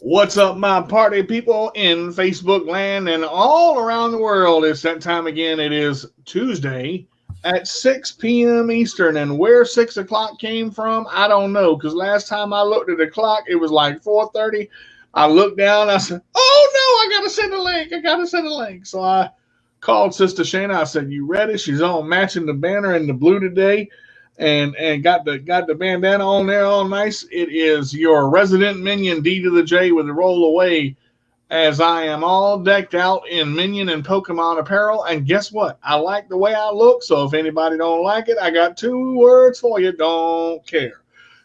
What's up, my party people in Facebook land and all around the world? It's that time again. It is Tuesday at 6 p.m. Eastern, and where 6 o'clock came from, I don't know, because last time I looked at the clock, it was like 4:30. I looked down, I said, oh no, I got to send a link. I got to send a link. So I called Sister Shayna. I said, you ready? She's on matching the banner in the blue today. And got the bandana on there all nice. It is your resident minion D to the J with a roll away, as I am all decked out in minion and Pokemon apparel. And guess what? I like the way I look. So if anybody don't like it, I got two words for you: don't care.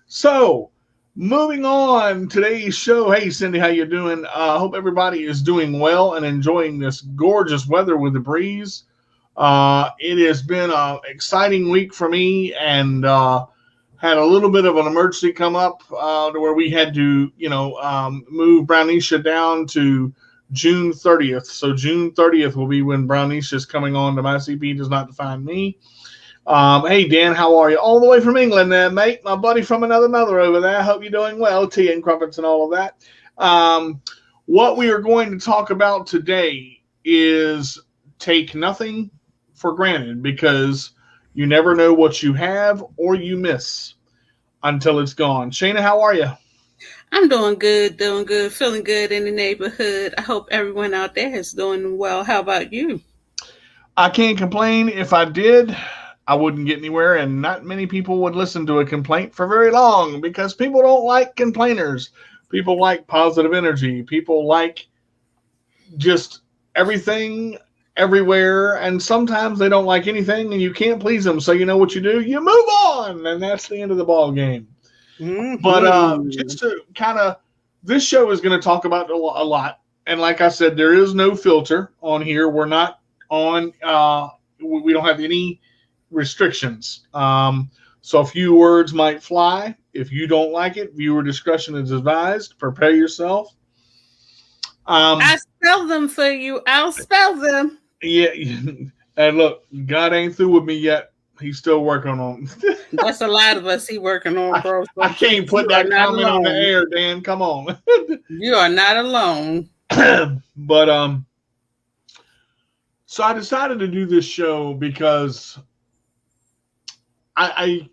So moving on, today's show. Hey Cindy, how you doing? I hope everybody is doing well and enjoying this gorgeous weather with the breeze. It has been an exciting week for me, and had a little bit of an emergency come up to where we had to, move Brownisha down to June 30th. So June 30th will be when Brownisha is coming on to My CP Does Not Define Me. Hey, Dan, how are you? All the way from England there, mate. My buddy from another mother over there. Hope you're doing well. Tea and crumpets and all of that. What we are going to talk about today is take nothing for granted, because you never know what you have or you miss until it's gone. Shayna, how are you? I'm doing good, feeling good in the neighborhood. I hope everyone out there is doing well. How about you? I can't complain. If I did, I wouldn't get anywhere, and not many people would listen to a complaint for very long, because people don't like complainers. People like positive energy. People like just everything everywhere, and sometimes they don't like anything, and you can't please them. So you know what you do? You move on, and that's the end of the ball game. Mm-hmm. But just to kind of, this show is going to talk about a lot, and like I said, there is no filter on here. We're not on. We don't have any restrictions. So a few words might fly. If you don't like it, viewer discretion is advised. Prepare yourself. I spell them for you. I'll spell them. Yeah, and look, God ain't through with me yet. He's still working on. That's a lot of us he working on, bro. So I can't put that comment on the air, Dan. Come on. You are not alone. But so I decided to do this show because I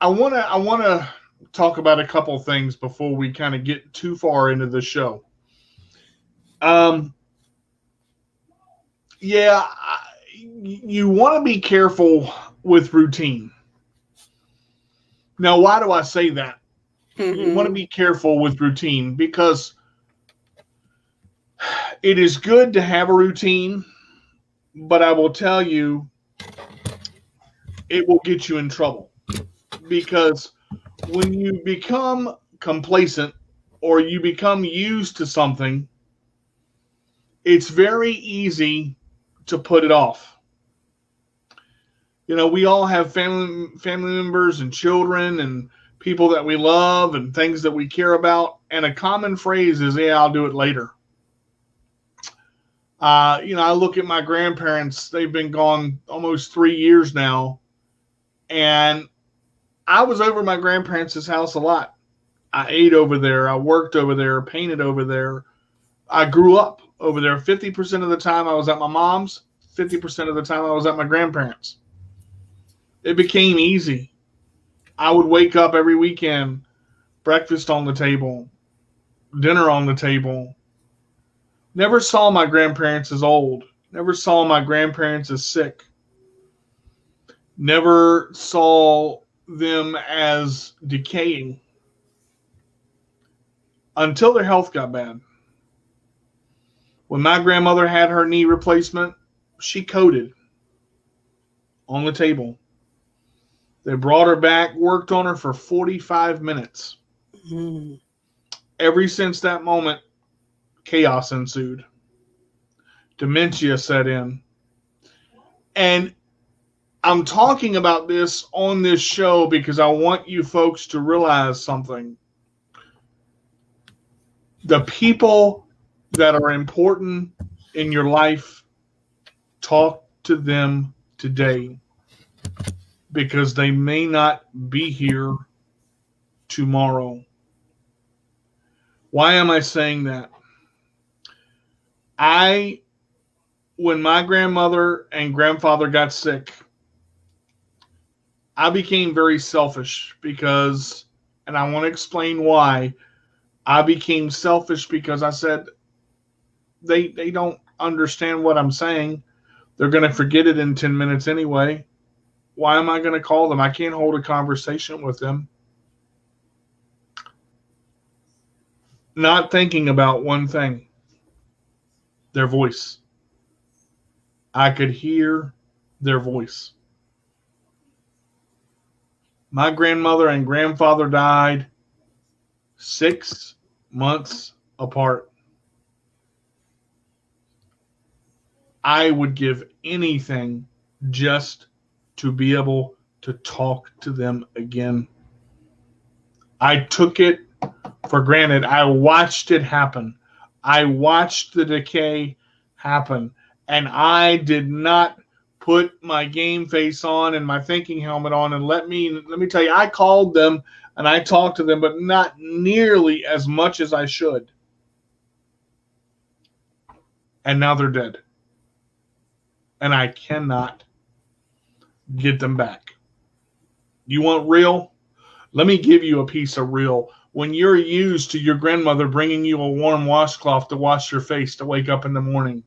wanna talk about a couple things before we kind of get too far into the show. Yeah, you want to be careful with routine. Now, why do I say that? You want to be careful with routine because it is good to have a routine, but I will tell you, it will get you in trouble. Because when you become complacent or you become used to something, it's very easy to put it off. You know, we all have family members and children and people that we love and things that we care about. And a common phrase is, yeah, I'll do it later. I look at my grandparents. They've been gone almost 3 years now. And I was over my grandparents' house a lot. I ate over there. I worked over there, painted over there. I grew up over there. 50% of the time I was at my mom's. 50% of the time I was at my grandparents'. It became easy. I would wake up every weekend, breakfast on the table, dinner on the table. Never saw my grandparents as old. Never saw my grandparents as sick. Never saw them as decaying until their health got bad. When my grandmother had her knee replacement, she coded on the table. They brought her back, worked on her for 45 minutes. Ever since that moment, chaos ensued. Dementia set in. And I'm talking about this on this show because I want you folks to realize something. The people that are important in your life, talk to them today, because they may not be here tomorrow. Why am I saying that? When my grandmother and grandfather got sick, I became very selfish because, and I want to explain why. I became selfish because I said, they don't understand what I'm saying. They're going to forget it in 10 minutes anyway. Why am I going to call them? I can't hold a conversation with them. Not thinking about one thing, their voice. I could hear their voice. My grandmother and grandfather died 6 months apart. I would give anything just to be able to talk to them again. I took it for granted. I watched it happen. I watched the decay happen. And I did not put my game face on and my thinking helmet on. And let me tell you, I called them and I talked to them, but not nearly as much as I should. And now they're dead. And I cannot get them back. You want real? Let me give you a piece of real. When you're used to your grandmother bringing you a warm washcloth to wash your face to wake up in the morning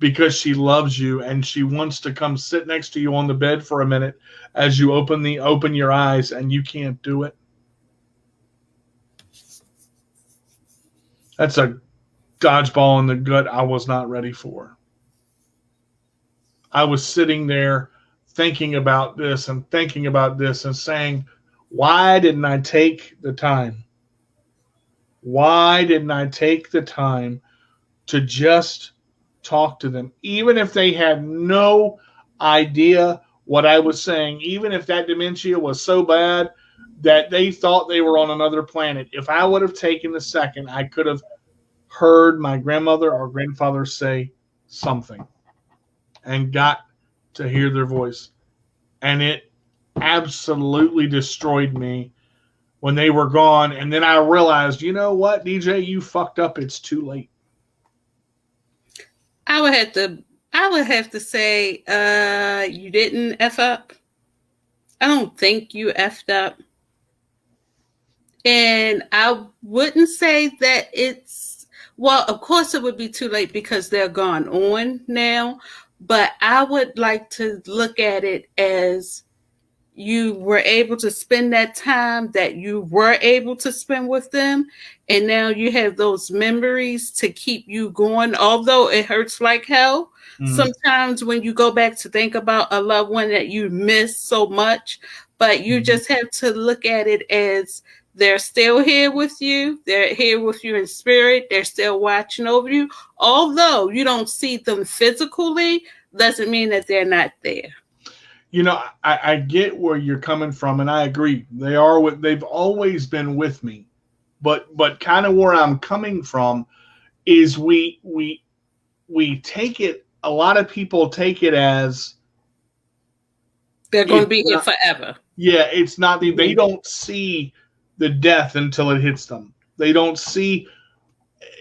because she loves you and she wants to come sit next to you on the bed for a minute as you open your eyes and you can't do it. That's a dodgeball in the gut I was not ready for. I was sitting there thinking about this and thinking about this and saying, why didn't I take the time? Why didn't I take the time to just talk to them? Even if they had no idea what I was saying, even if that dementia was so bad that they thought they were on another planet, if I would have taken a second, I could have heard my grandmother or grandfather say something and got to hear their voice. And it absolutely destroyed me when they were gone. And then I realized, you know what, DJ, you fucked up. It's too late. I would have to say, you didn't F up. I don't think you effed up. And I wouldn't say that well, of course it would be too late because they're gone on now. But I would like to look at it as you were able to spend that time that you were able to spend with them. And now you have those memories to keep you going. Although it hurts like hell, sometimes when you go back to think about a loved one that you miss so much, but you just have to look at it as they're still here with you. They're here with you in spirit. They're still watching over you. Although you don't see them physically, doesn't mean that they're not there. You know, I get where you're coming from, and I agree. They've always been with me. But kind of where I'm coming from is we take it, a lot of people take it as they're going to be here forever. Yeah, it's not they don't see the death until it hits them. They don't see,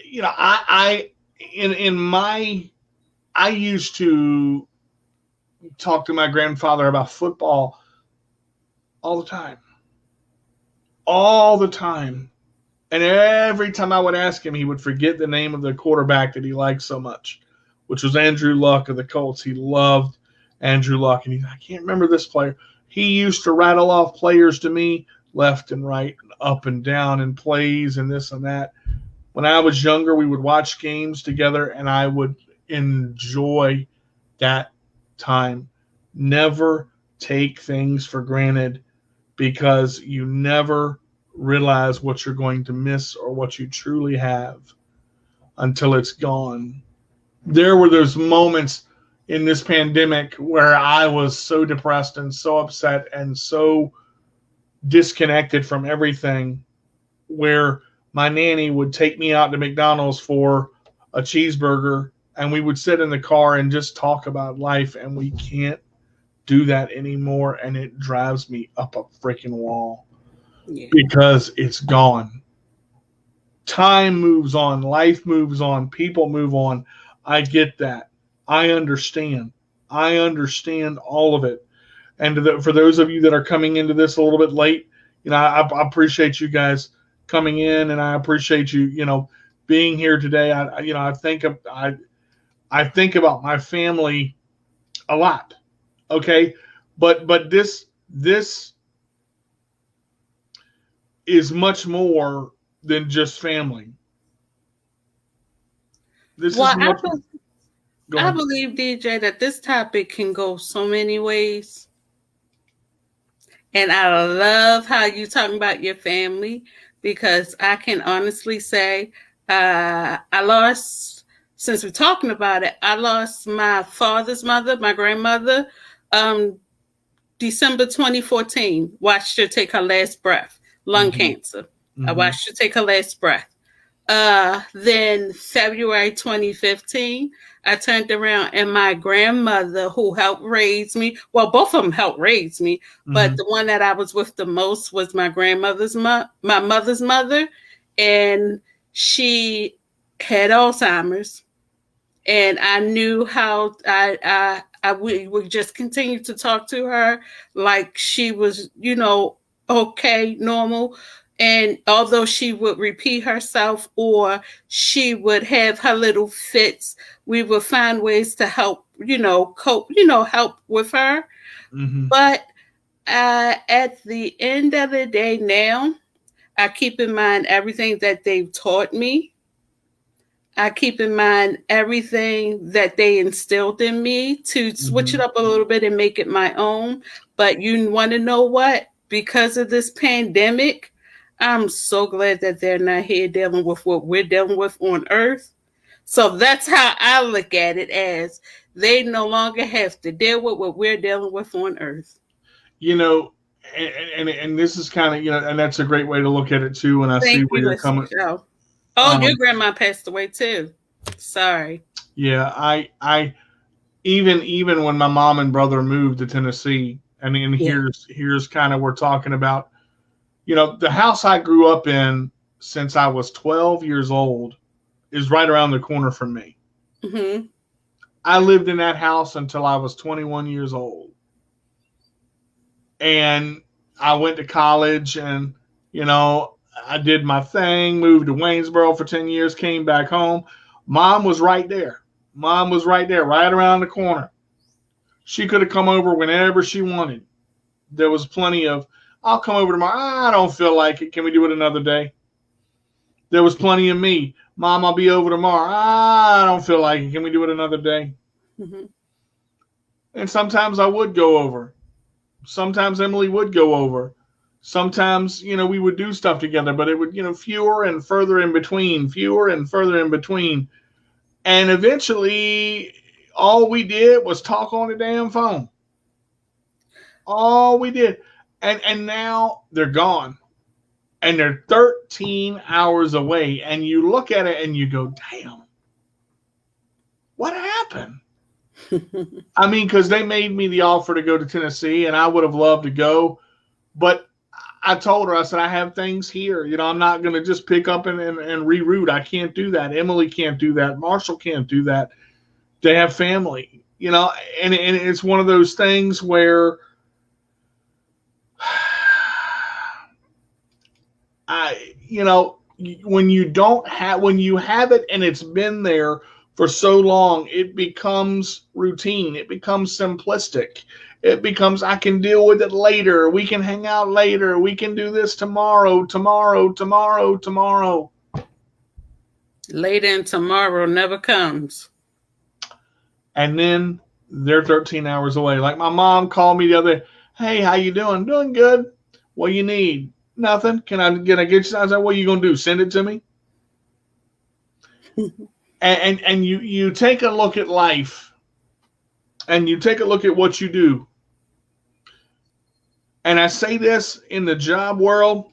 you know, I used to talk to my grandfather about football all the time. All the time. And every time I would ask him, he would forget the name of the quarterback that he liked so much, which was Andrew Luck of the Colts. He loved Andrew Luck. And I can't remember this player. He used to rattle off players to me left and right, up and down, and plays and this and that. When I was younger, we would watch games together, and I would enjoy that time. Never take things for granted because you never realize what you're going to miss or what you truly have until it's gone. There were those moments in this pandemic where I was so depressed and so upset and so disconnected from everything, where my nanny would take me out to McDonald's for a cheeseburger and we would sit in the car and just talk about life, and we can't do that anymore, and it drives me up a freaking wall because it's gone. time moves on, life moves on, people move on. I get that. I understand. I understand all of it. And for those of you that are coming into this a little bit late, I appreciate you guys coming in, and I appreciate you, being here today. I think about my family a lot. Okay, but this is much more than just family. This Well, is much. I believe, DJ, that this topic can go so many ways. And I love how you talking about your family, because I can honestly say I lost, since we're talking about it, I lost my father's mother, my grandmother, December 2014. Watched her take her last breath, lung cancer. I watched her take her last breath. Then February 2015, I turned around and my grandmother, who helped raise me, well, both of them helped raise me, but the one that I was with the most was my grandmother's my mother's mother, and she had Alzheimer's, and I knew how I would just continue to talk to her like she was, okay, normal. And although she would repeat herself or she would have her little fits, we would find ways to help, cope, help with her. But at the end of the day now, I keep in mind everything that they've taught me. I keep in mind everything that they instilled in me to switch it up a little bit and make it my own. But you want to know what? Because of this pandemic, I'm so glad that they're not here dealing with what we're dealing with on Earth. So that's how I look at it, as they no longer have to deal with what we're dealing with on Earth. And this is kind of, and that's a great way to look at it too. And I see where you're coming. Oh, your grandma passed away too. Sorry. Yeah, I even when my mom and brother moved to Tennessee, and here's kind of we're talking about, the house I grew up in since I was 12 years old is right around the corner from me. I lived in that house until I was 21 years old, and I went to college, and I did my thing, moved to Waynesboro for 10 years, came back home. Mom was right there. Right around the corner. She could have come over whenever she wanted. There was plenty of, I'll come over tomorrow. I don't feel like it. Can we do it another day? There was plenty of me. Mom, I'll be over tomorrow. I don't feel like it. Can we do it another day? And sometimes I would go over. Sometimes Emily would go over. Sometimes, we would do stuff together, but it would, fewer and further in between. And eventually, all we did was talk on the damn phone. All we did. And now they're gone. And they're 13 hours away. And you look at it and you go, damn, what happened? I mean, because they made me the offer to go to Tennessee, and I would have loved to go. But I told her, I said, I have things here. I'm not going to just pick up and reroute. I can't do that. Emily can't do that. Marshall can't do that. They have family, and it's one of those things where when you have it and it's been there for so long, it becomes routine. It becomes simplistic. It becomes, I can deal with it later. We can hang out later. We can do this tomorrow. Later and tomorrow never comes. And then they're 13 hours away. Like my mom called me the other day. Hey, how you doing? Doing good. What you need? Nothing. Can I get you? I said, what are you going to do? Send it to me? and you take a look at life, and you take a look at what you do. And I say this in the job world.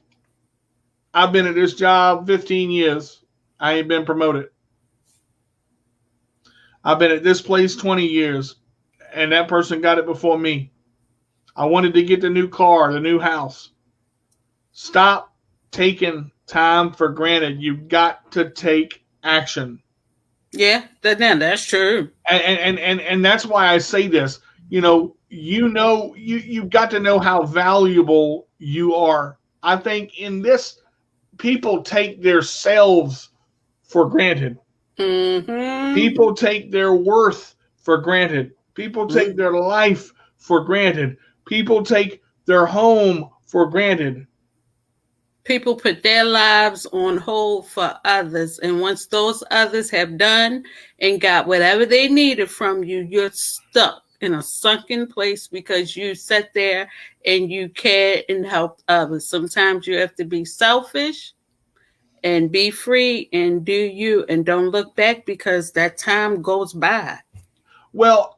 I've been at this job 15 years. I ain't been promoted. I've been at this place 20 years, and that person got it before me. I wanted to get the new car, the new house. Stop taking time for granted. You've got to take action. Yeah, that's true. And that's why I say this. You've got to know how valuable you are. I think in this, people take their selves for granted. Mm-hmm. People take their worth for granted. People take their life for granted. People take their home for granted. People put their lives on hold for others. And once those others have done and got whatever they needed from you, you're stuck in a sunken place because you sat there and you cared and helped others. Sometimes you have to be selfish and be free and do you and don't look back because that time goes by. Well,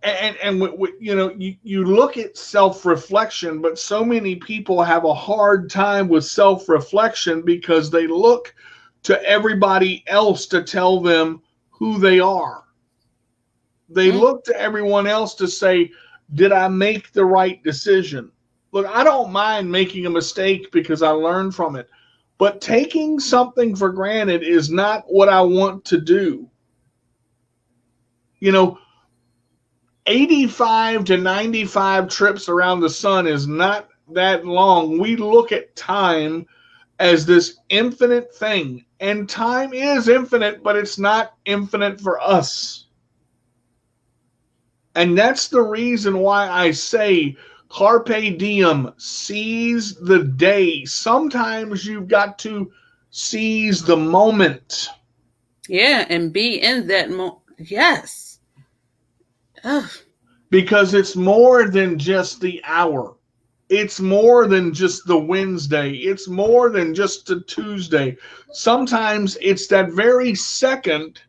you look at self-reflection, but so many people have a hard time with self-reflection because they look to everybody else to tell them who they are. They look to everyone else to say, did I make the right decision? Look, I don't mind making a mistake because I learned from it, but taking something for granted is not what I want to do. 85 to 95 trips around the sun is not that long. We look at time as this infinite thing, and time is infinite, but it's not infinite for us. And that's the reason why I say carpe diem, seize the day. Sometimes you've got to seize the moment. Yeah, and be in that moment. Yes. Ugh. Because it's more than just the hour. It's more than just the Wednesday. It's more than just the Tuesday. Sometimes it's that very second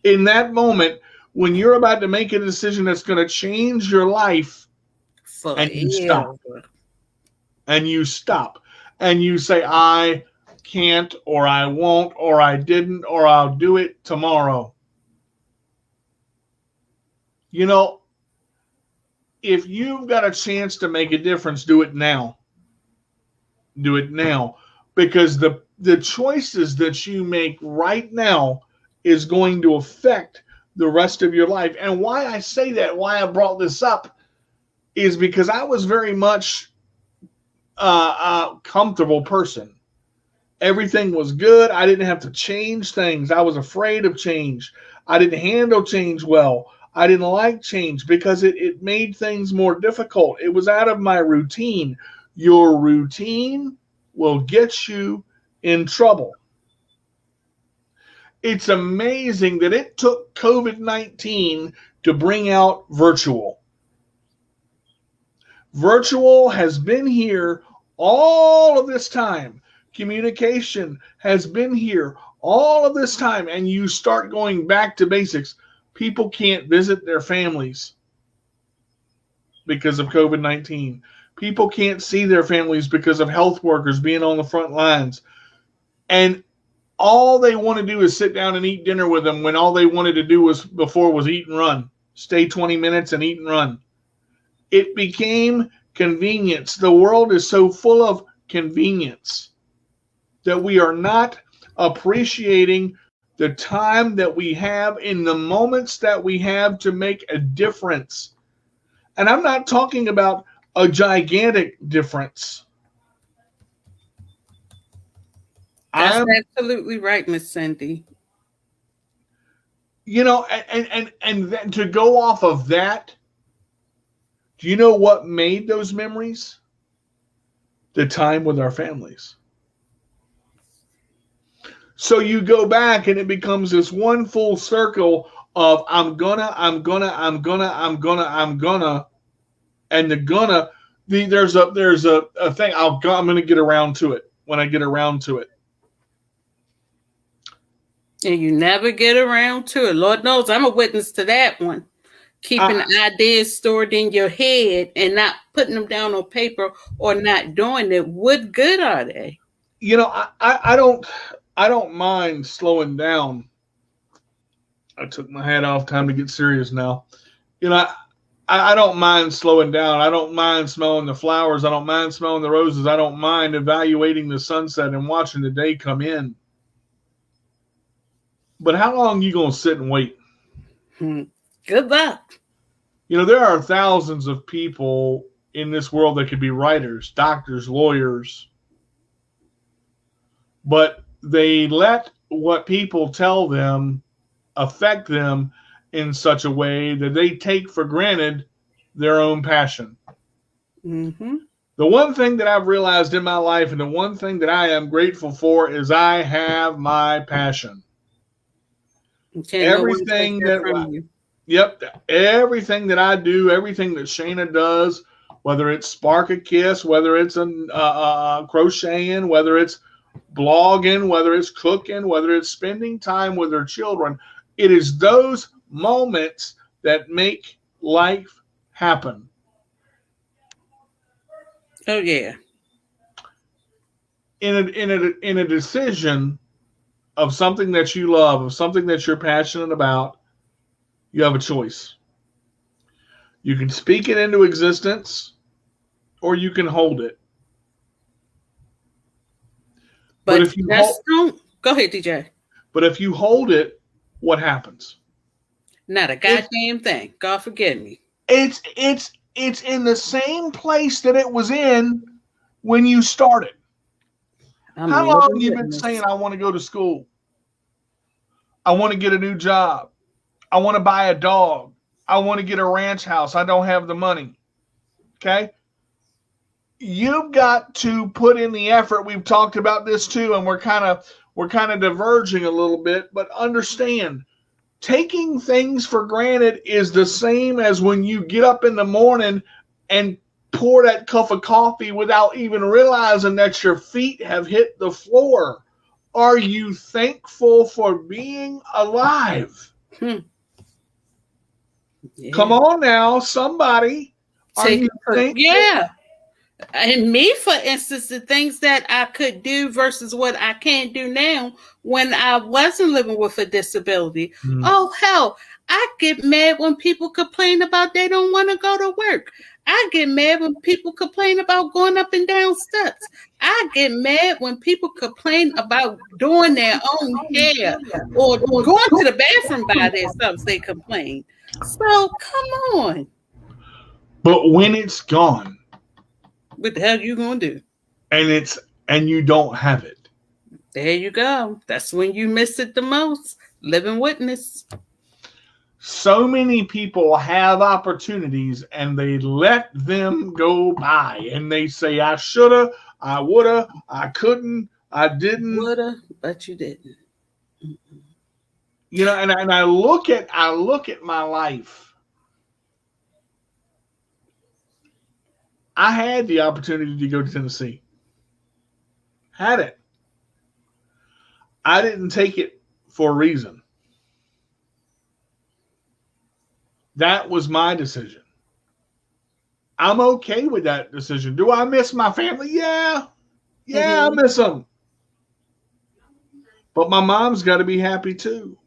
in that moment when you're about to make a decision that's going to change your life, and you stop. And you stop. And you say, I can't, or I won't, or I didn't, or I'll do it tomorrow. If you've got a chance to make a difference, do it now. Do it now. Because the choices that you make right now is going to affect the rest of your life. And why I say that, why I brought this up, is because I was very much a comfortable person. Everything was good. I didn't have to change things. I was afraid of change. I didn't handle change well. I didn't like change because it made things more difficult. It was out of my routine. Your routine will get you in trouble. It's amazing that it took COVID-19 to bring out virtual. Virtual has been here all of this time. Communication has been here all of this time, and you start going back to basics. People can't visit their families because of COVID-19. People can't see their families because of health workers being on the front lines. And all they want to do is sit down and eat dinner with them when all they wanted to do before was eat and run. Stay 20 minutes and eat and run. It became convenience. The world is so full of convenience that we are not appreciating the time that we have in the moments that we have to make a difference. And I'm not talking about a gigantic difference. That's absolutely right, Miss Cindy. And then to go off of that, do you know what made those memories? The time with our families. So you go back and it becomes this one full circle of I'm gonna, and the there's a thing I'm gonna get around to it when I get around to it. And you never get around to it. Lord knows I'm a witness to that one. Keeping ideas stored in your head and not putting them down on paper or not doing it. What good are they? I don't mind slowing down. I took my hat off. Time to get serious now. I don't mind slowing down. I don't mind smelling the flowers. I don't mind smelling the roses. I don't mind evaluating the sunset and watching the day come in. But how long are you going to sit and wait? Good luck. You know, there are thousands of people in this world that could be writers, doctors, lawyers, but they let what people tell them affect them in such a way that they take for granted their own passion. Mm-hmm. The one thing that I've realized in my life, and the one thing that I am grateful for, is I have my passion. Okay, Everything that from you. Yep, everything that I do, everything that Shayna does, whether it's Spark a Kiss, whether it's crocheting, whether it's blogging, whether it's cooking, whether it's spending time with her children, it is those moments that make life happen. Oh yeah. In a decision of something that you love, of something that you're passionate about, you have a choice. You can speak it into existence, or you can hold it. But if you don't go ahead, DJ. But if you hold it, what happens? Not a goddamn thing. God forgive me. It's in the same place that it was in when you started. How long have you been saying, I want to go to school? I want to get a new job. I want to buy a dog. I want to get a ranch house. I don't have the money. Okay? You've got to put in the effort. We've talked about this too, and we're kind of diverging a little bit, but understand, taking things for granted is the same as when you get up in the morning and pour that cup of coffee without even realizing that your feet have hit the floor. Are you thankful for being alive? Yeah. Come on now, somebody. Yeah. And me, for instance, the things that I could do versus what I can't do now when I wasn't living with a disability. Oh, hell, I get mad when people complain about they don't want to go to work. I get mad when people complain about going up and down steps. I get mad when people complain about doing their own hair or going to the bathroom by themselves. They complain. So come on. But when it's gone, what the hell you gonna do? And you don't have it. There you go. That's when you miss it the most. Living witness. So many people have opportunities and they let them go by, and they say, I shoulda, I woulda, I couldn't, I didn't. Woulda, but you didn't. You know, and I look at my life. I had the opportunity to go to Tennessee. Had it. I didn't take it for a reason. That was my decision. I'm okay with that decision. Do I miss my family? Yeah. Yeah, I miss them. But my mom's got to be happy too.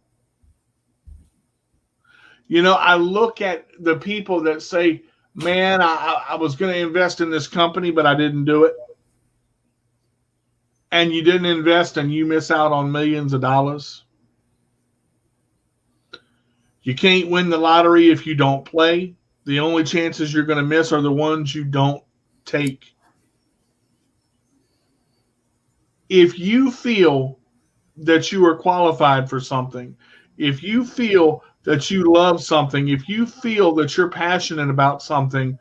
You know, I look at the people that say, man, I was going to invest in this company, but I didn't do it. And you didn't invest and you miss out on millions of dollars. You can't win the lottery if you don't play. The only chances you're going to miss are the ones you don't take. If you feel that you are qualified for something, if you feel that you love something, if you feel that you're passionate about something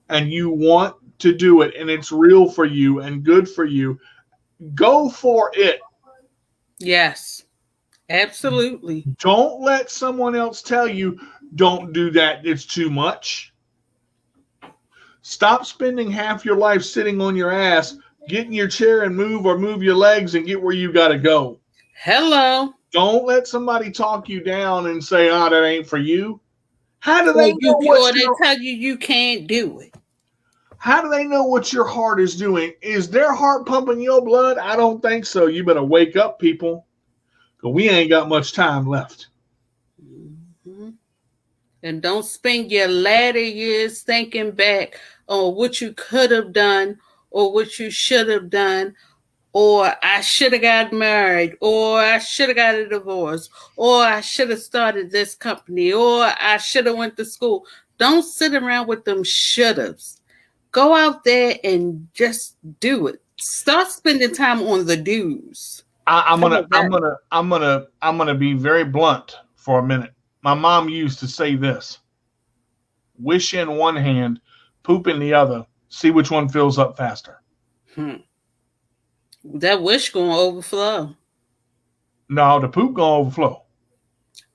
and you want to do it and it's real for you and good for you, go for it. Yes, absolutely. Don't let someone else tell you, don't do that, it's too much. Stop spending half your life sitting on your ass, get in your chair and move, or move your legs and get where you got to go. Hello. Don't let somebody talk you down and say, that ain't for you. How do they know what they tell you you can't do it? How do they know what your heart is doing? Is their heart pumping your blood? I don't think so. You better wake up, people, because we ain't got much time left. Mm-hmm. And don't spend your latter years thinking back on what you could have done or what you should have done, or I should have got married, or I should have got a divorce, or I should have started this company, or I should have went to school. Don't sit around with them should haves. Go out there and just do it. Start spending time on the do's. I'm How gonna, about I'm that? gonna, I'm gonna, I'm gonna be very blunt for a minute. My mom used to say this: wish in one hand, poop in the other. See which one fills up faster. Hmm. That wish gonna overflow. No, the poop gonna overflow.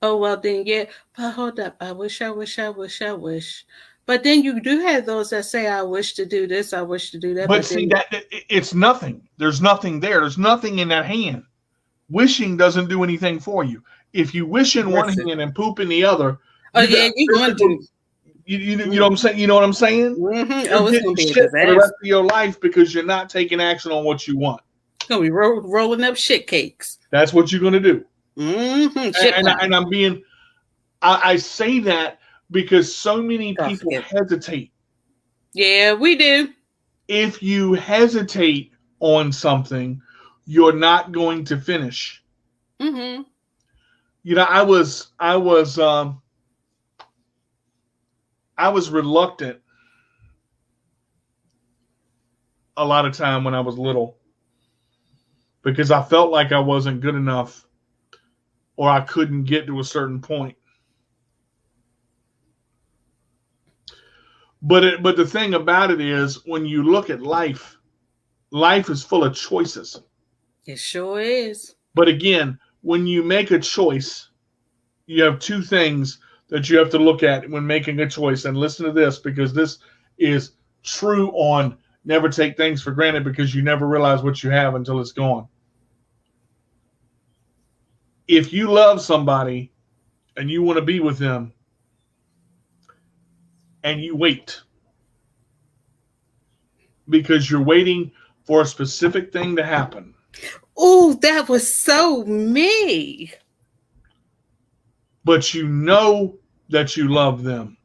Oh well, then yeah. But hold up. I wish. I wish. I wish. I wish. But then you do have those that say, "I wish to do this. I wish to do that." But But see then, that it's nothing. There's nothing there. There's nothing in that hand. Wishing doesn't do anything for you. If you wish in one listen. hand and poop in the other, Oh you got yeah, you're going physical. to. You know what I'm saying? You know what I'm saying? Mm-hmm. You're Oh, it's gonna getting be a shit for the rest disaster. of your life because you're not taking action on what you want. It's gonna be rolling up shit cakes. That's what you're gonna do. Mm-hmm. Shit And piles. I'm being. I say that because so many God people forgive. hesitate. Yeah, we do. If you hesitate on something, you're not going to finish. Mm-hmm. I was reluctant a lot of time when I was little because I felt like I wasn't good enough or I couldn't get to a certain point. But the thing about it is when you look at life, life is full of choices. It sure is. But again, when you make a choice, you have two things that you have to look at when making a choice. And listen to this because this is true on never take things for granted because you never realize what you have until it's gone. If you love somebody and you want to be with them and you wait because you're waiting for a specific thing to happen. Oh, that was so me. But you know that you love them.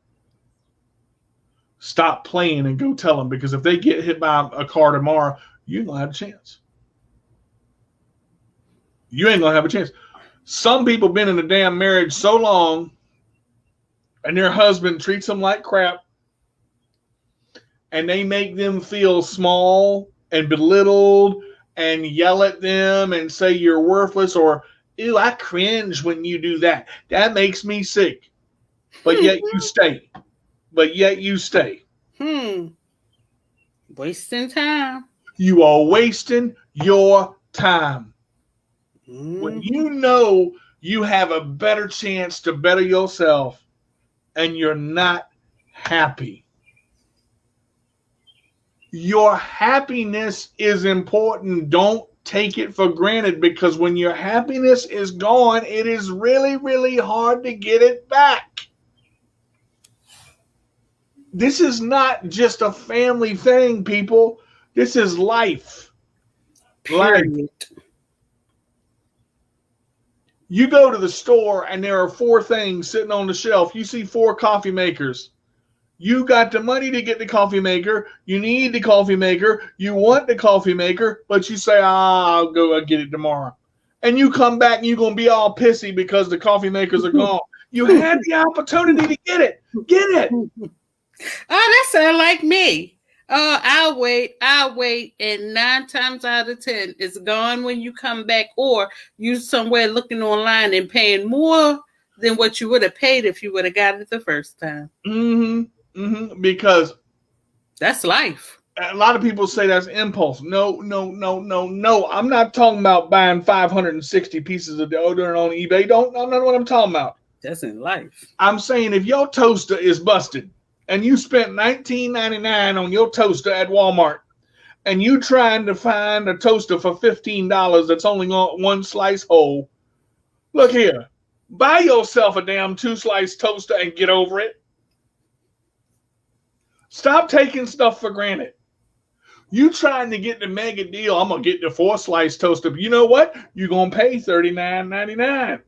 Stop playing and go tell them because if they get hit by a car tomorrow, you ain't gonna have a chance. You ain't gonna have a chance. Some people been in a damn marriage so long and their husband treats them like crap and they make them feel small and belittled and yell at them and say you're worthless or ew, I cringe when you do that. That makes me sick. But yet you stay. But yet you stay. Wasting time. You are wasting your time. When Mm-hmm. you know you have a better chance to better yourself and you're not happy. Your happiness is important. Don't take it for granted because when your happiness is gone, it is really, really hard to get it back. This is not just a family thing, people. This is life. Life. Period. You go to the store and there are 4 things sitting on the shelf. You see 4 coffee makers. You got the money to get the coffee maker. You need the coffee maker. You want the coffee maker, but you say, I'll get it tomorrow. And you come back and you're going to be all pissy because the coffee makers are gone. You had the opportunity to get it. Get it. Oh, that sounds like me. Oh, I'll wait, and 9 times out of 10, it's gone when you come back, or you somewhere looking online and paying more than what you would have paid if you would have got it the first time. Because that's life. A lot of people say that's impulse. No. I'm not talking about buying 560 pieces of deodorant on eBay. That's not what I'm talking about. That's in life. I'm saying if your toaster is busted and you spent $19.99 on your toaster at Walmart and you trying to find a toaster for $15 that's only on 1 slice whole, look here. Buy yourself a damn 2-slice toaster and get over it. Stop taking stuff for granted. You trying to get the mega deal, I'm going to get the 4-slice toaster. But you know what? You're going to pay $39.99.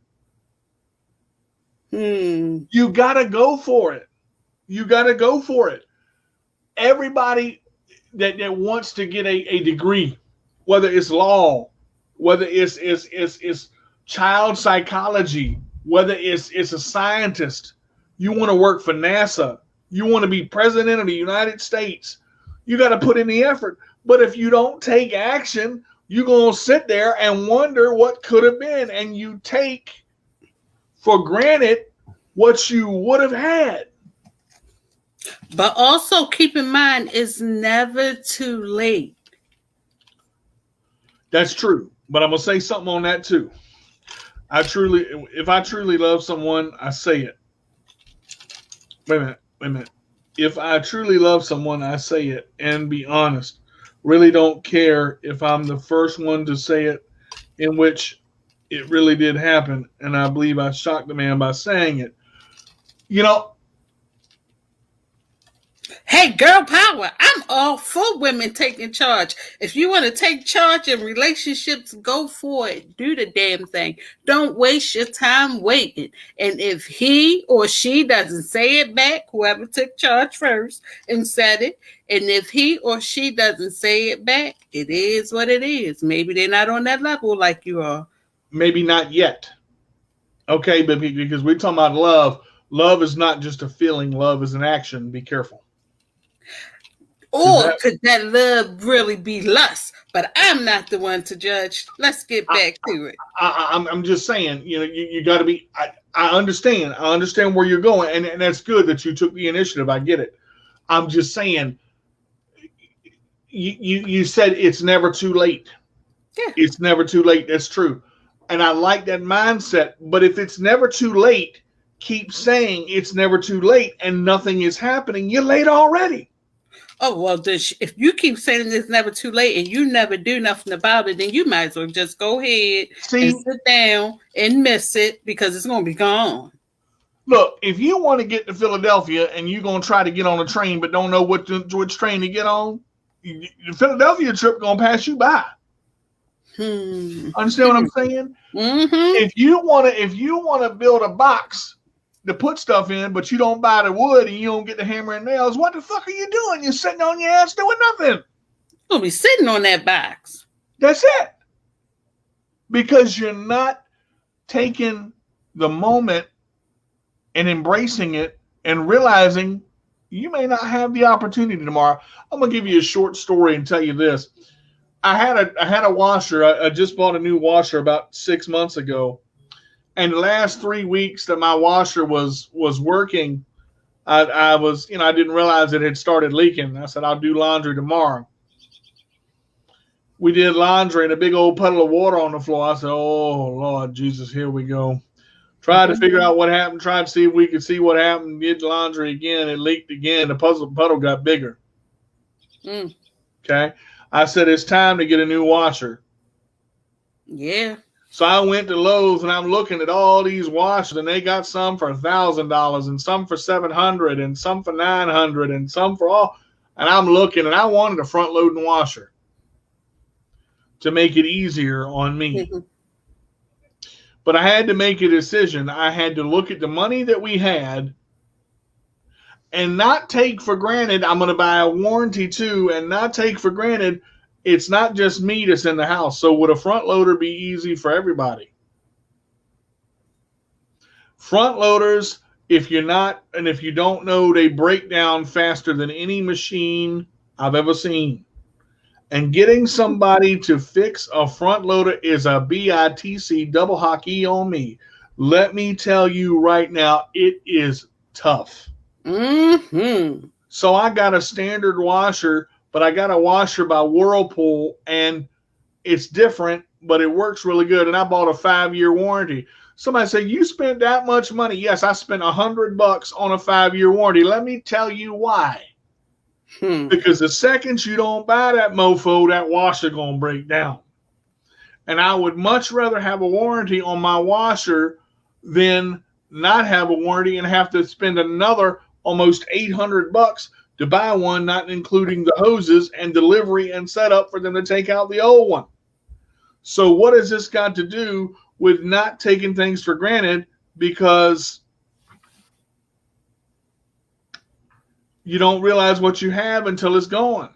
You got to go for it. You got to go for it. Everybody that wants to get a degree, whether it's law, whether it's child psychology, whether it's a scientist, you want to work for NASA, you want to be president of the United States, you got to put in the effort. But if you don't take action, you're going to sit there and wonder what could have been, and you take for granted what you would have had. But also keep in mind, it's never too late. That's true. But I'm going to say something on that too. If I truly love someone, I say it. Wait a minute. If I truly love someone, I say it, and be honest. Really don't care if I'm the first one to say it, in which it really did happen. And I believe I shocked the man by saying it. Hey, girl power. I'm all for women taking charge. If you want to take charge in relationships, go for it. Do the damn thing. Don't waste your time waiting. And if he or she doesn't say it back, whoever took charge first and said it, and if he or she doesn't say it back, it is what it is. Maybe they're not on that level like you are. Maybe not yet. Okay, but because we're talking about love. Love is not just a feeling. Love is an action. Be careful. Or could that love really be lust? But I'm not the one to judge. Let's get back to it. I'm just saying, you got to be. I understand. I understand where you're going, and that's good that you took the initiative. I get it. I'm just saying. You said it's never too late. Yeah. It's never too late. That's true, and I like that mindset. But if it's never too late, keep saying it's never too late, and nothing is happening. You're late already. Oh, well, if you keep saying it's never too late and you never do nothing about it, then you might as well just go ahead and sit down and miss it because it's going to be gone. Look, if you want to get to Philadelphia and you're going to try to get on a train but don't know which train to get on, the Philadelphia trip going to pass you by. Understand what I'm saying? Mm-hmm. If you want to build a box to put stuff in, but you don't buy the wood and you don't get the hammer and nails, what the fuck are you doing? You're sitting on your ass doing nothing. You'll be sitting on that box. That's it. Because you're not taking the moment and embracing it and realizing you may not have the opportunity tomorrow. I'm going to give you a short story and tell you this. I had a washer. I just bought a new washer about 6 months ago. And the last 3 weeks that my washer was working, I didn't realize it had started leaking. I said, I'll do laundry tomorrow. We did laundry and a big old puddle of water on the floor. I said, oh, Lord Jesus, here we go. Tried to figure out what happened. Tried to see if we could see what happened. Did laundry again. It leaked again. The puddle got bigger. Okay. I said, it's time to get a new washer. Yeah. So I went to Lowe's and I'm looking at all these washers, and they got some for $1,000 and some for $700 and some for $900 and some for all. And I'm looking, and I wanted a front loading washer to make it easier on me. But I had to make a decision. I had to look at the money that we had and not take for granted I'm going to buy a warranty too, and not take for granted it's not just me that's in the house. So would a front loader be easy for everybody? Front loaders, if you don't know, they break down faster than any machine I've ever seen. And getting somebody to fix a front loader is a BITC double hockey on me. Let me tell you right now, it is tough. Mm-hmm. So I got a standard washer, but I got a washer by Whirlpool, and it's different, but it works really good. And I bought a 5-year warranty. Somebody said, you spent that much money? Yes, I spent $100 on a 5-year warranty. Let me tell you why. Because the second you don't buy that mofo, that washer going to break down. And I would much rather have a warranty on my washer than not have a warranty and have to spend another almost $800 to buy one, not including the hoses and delivery and setup for them to take out the old one. So what has this got to do with not taking things for granted? Because You don't realize what you have until it's gone.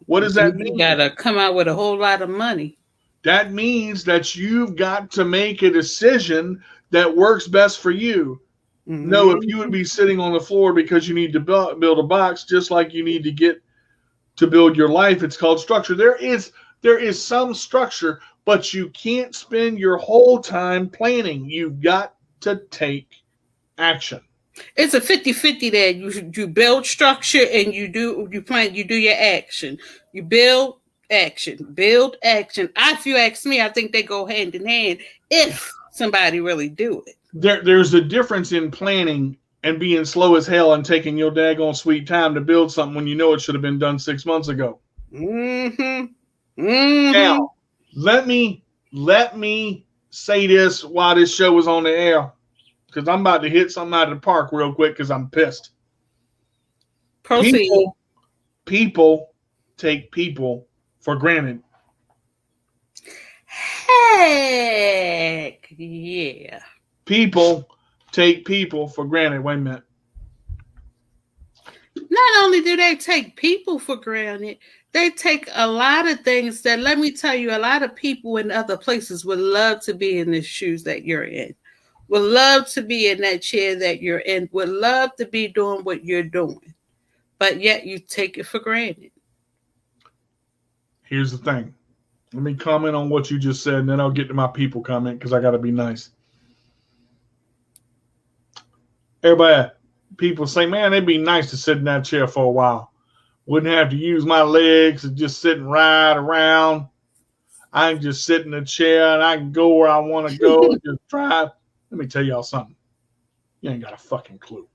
What does that mean? You gotta come out with a whole lot of money. That means that you've got to make a decision that works best for you. Mm-hmm. No, if you would be sitting on the floor because you need to build a box, just like you need to get to build your life, it's called structure. There is some structure, but you can't spend your whole time planning. You've got to take action. It's a 50-50 there. You build structure and you do your action. You build action. If you ask me, I think they go hand in hand if somebody really do it. There's a difference in planning and being slow as hell and taking your daggone sweet time to build something when you know it should have been done 6 months ago. Mm-hmm. Now, let me say this while this show was on the air, because I'm about to hit something out of the park real quick because I'm pissed. Proceed. People take people for granted. Heck yeah. People take people for granted. Wait a minute. Not only do they take people for granted, they take a lot of things that, let me tell you, a lot of people in other places would love to be in the shoes that you're in, would love to be in that chair that you're in, would love to be doing what you're doing, but yet you take it for granted. Here's the thing. Let me comment on what you just said, and then I'll get to my people comment because I got to be nice. Everybody, people say, man, it'd be nice to sit in that chair for a while. Wouldn't have to use my legs and just sit and ride around. I can just sit in the chair and I can go where I want to go and just drive. Let me tell y'all something. You ain't got a fucking clue.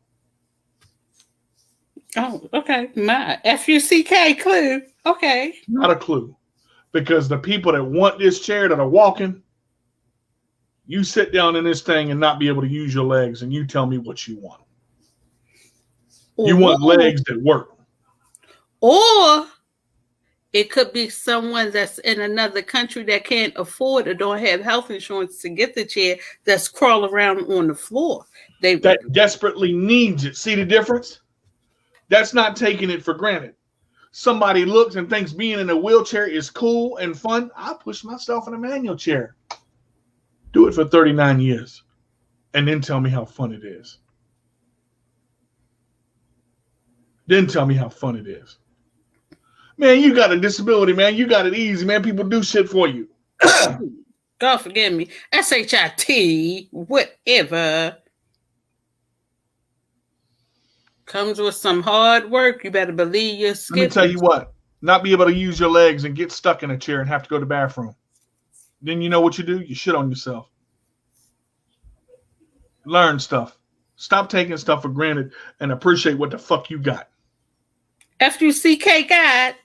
Oh, okay. My F-U-C-K clue. Okay. Not a clue. Because the people that want this chair that are walking, you sit down in this thing and not be able to use your legs, and you tell me what you want. You want legs that work. Or it could be someone that's in another country that can't afford or don't have health insurance to get the chair, that's crawling around on the floor. That desperately needs it. See the difference? That's not taking it for granted. Somebody looks and thinks being in a wheelchair is cool and fun. I push myself in a manual chair. Do it for 39 years. And then tell me how fun it is. Then tell me how fun it is. Man, you got a disability, man. You got it easy, man. People do shit for you. God forgive me. SHIT, whatever. Comes with some hard work. You better believe your skills. Let me tell you what. Not be able to use your legs and get stuck in a chair and have to go to the bathroom. Then you know what you do? You shit on yourself. Learn stuff. Stop taking stuff for granted and appreciate what the fuck you got. F-U-C-K God.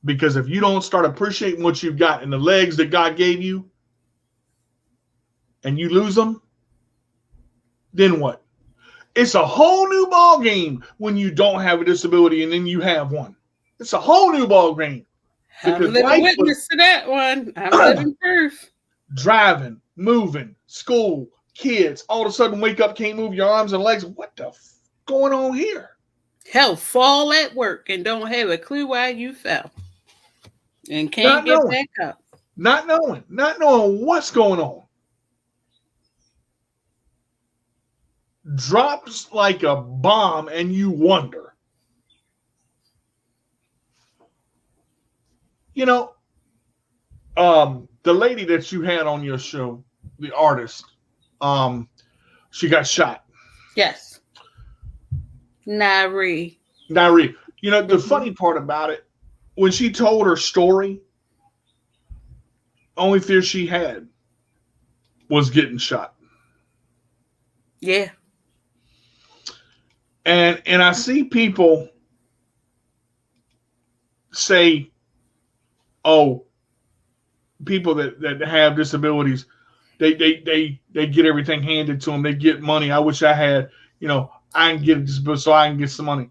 Because if you don't start appreciating what you've got and the legs that God gave you, and you lose them, then what? It's a whole new ball game when you don't have a disability and then you have one. It's a whole new ball game. I'm living witness to that one. I'm living proof. Driving, moving, school, kids, all of a sudden wake up, can't move your arms and legs. What the going on here? Hell, fall at work and don't have a clue why you fell. And can't get back up. Not knowing what's going on. Drops like a bomb and you wonder. You know, the lady that you had on your show, the artist, she got shot. Yes. Nari. You know, the funny part about it, when she told her story, only fear she had was getting shot. Yeah. And I see people say, oh, people that have disabilities, they get everything handed to them. They get money. I wish I had, I can get a disability so I can get some money.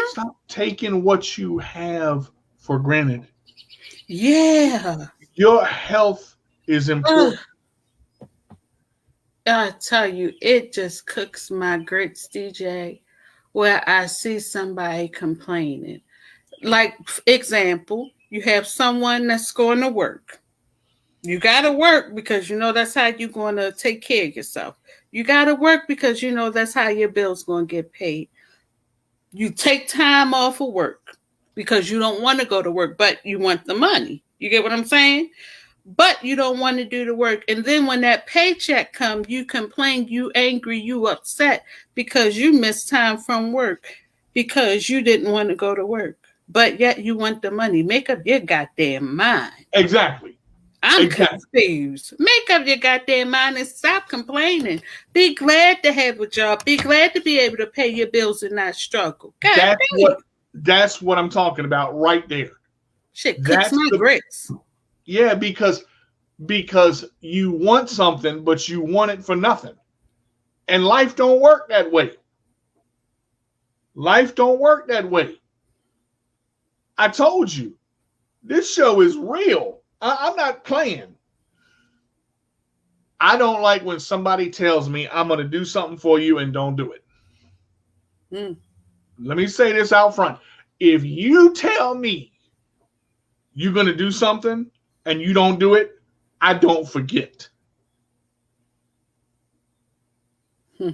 Stop taking what you have for granted. Yeah. Your health is important. I tell you, it just cooks my grits, DJ, where I see somebody complaining. Like, example, you have someone that's going to work. You got to work because you know that's how you're going to take care of yourself. You got to work because you know that's how your bill's going to get paid. You take time off of work because you don't want to go to work, but you want the money. You get what I'm saying? But you don't want to do the work. And then when that paycheck comes, you complain, you angry, you upset because you missed time from work because you didn't want to go to work. But yet you want the money. Make up your goddamn mind. Exactly. I'm confused. Make up your goddamn mind and stop complaining. Be glad to have a job. Be glad to be able to pay your bills and not struggle. God That's what I'm talking about right there. Shit, cooks my grits. Yeah, because you want something, but you want it for nothing. And life don't work that way. Life don't work that way. I told you, this show is real. I'm not playing. I don't like when somebody tells me I'm going to do something for you and don't do it. Let me say this out front. If you tell me you're going to do something and you don't do it, I don't forget.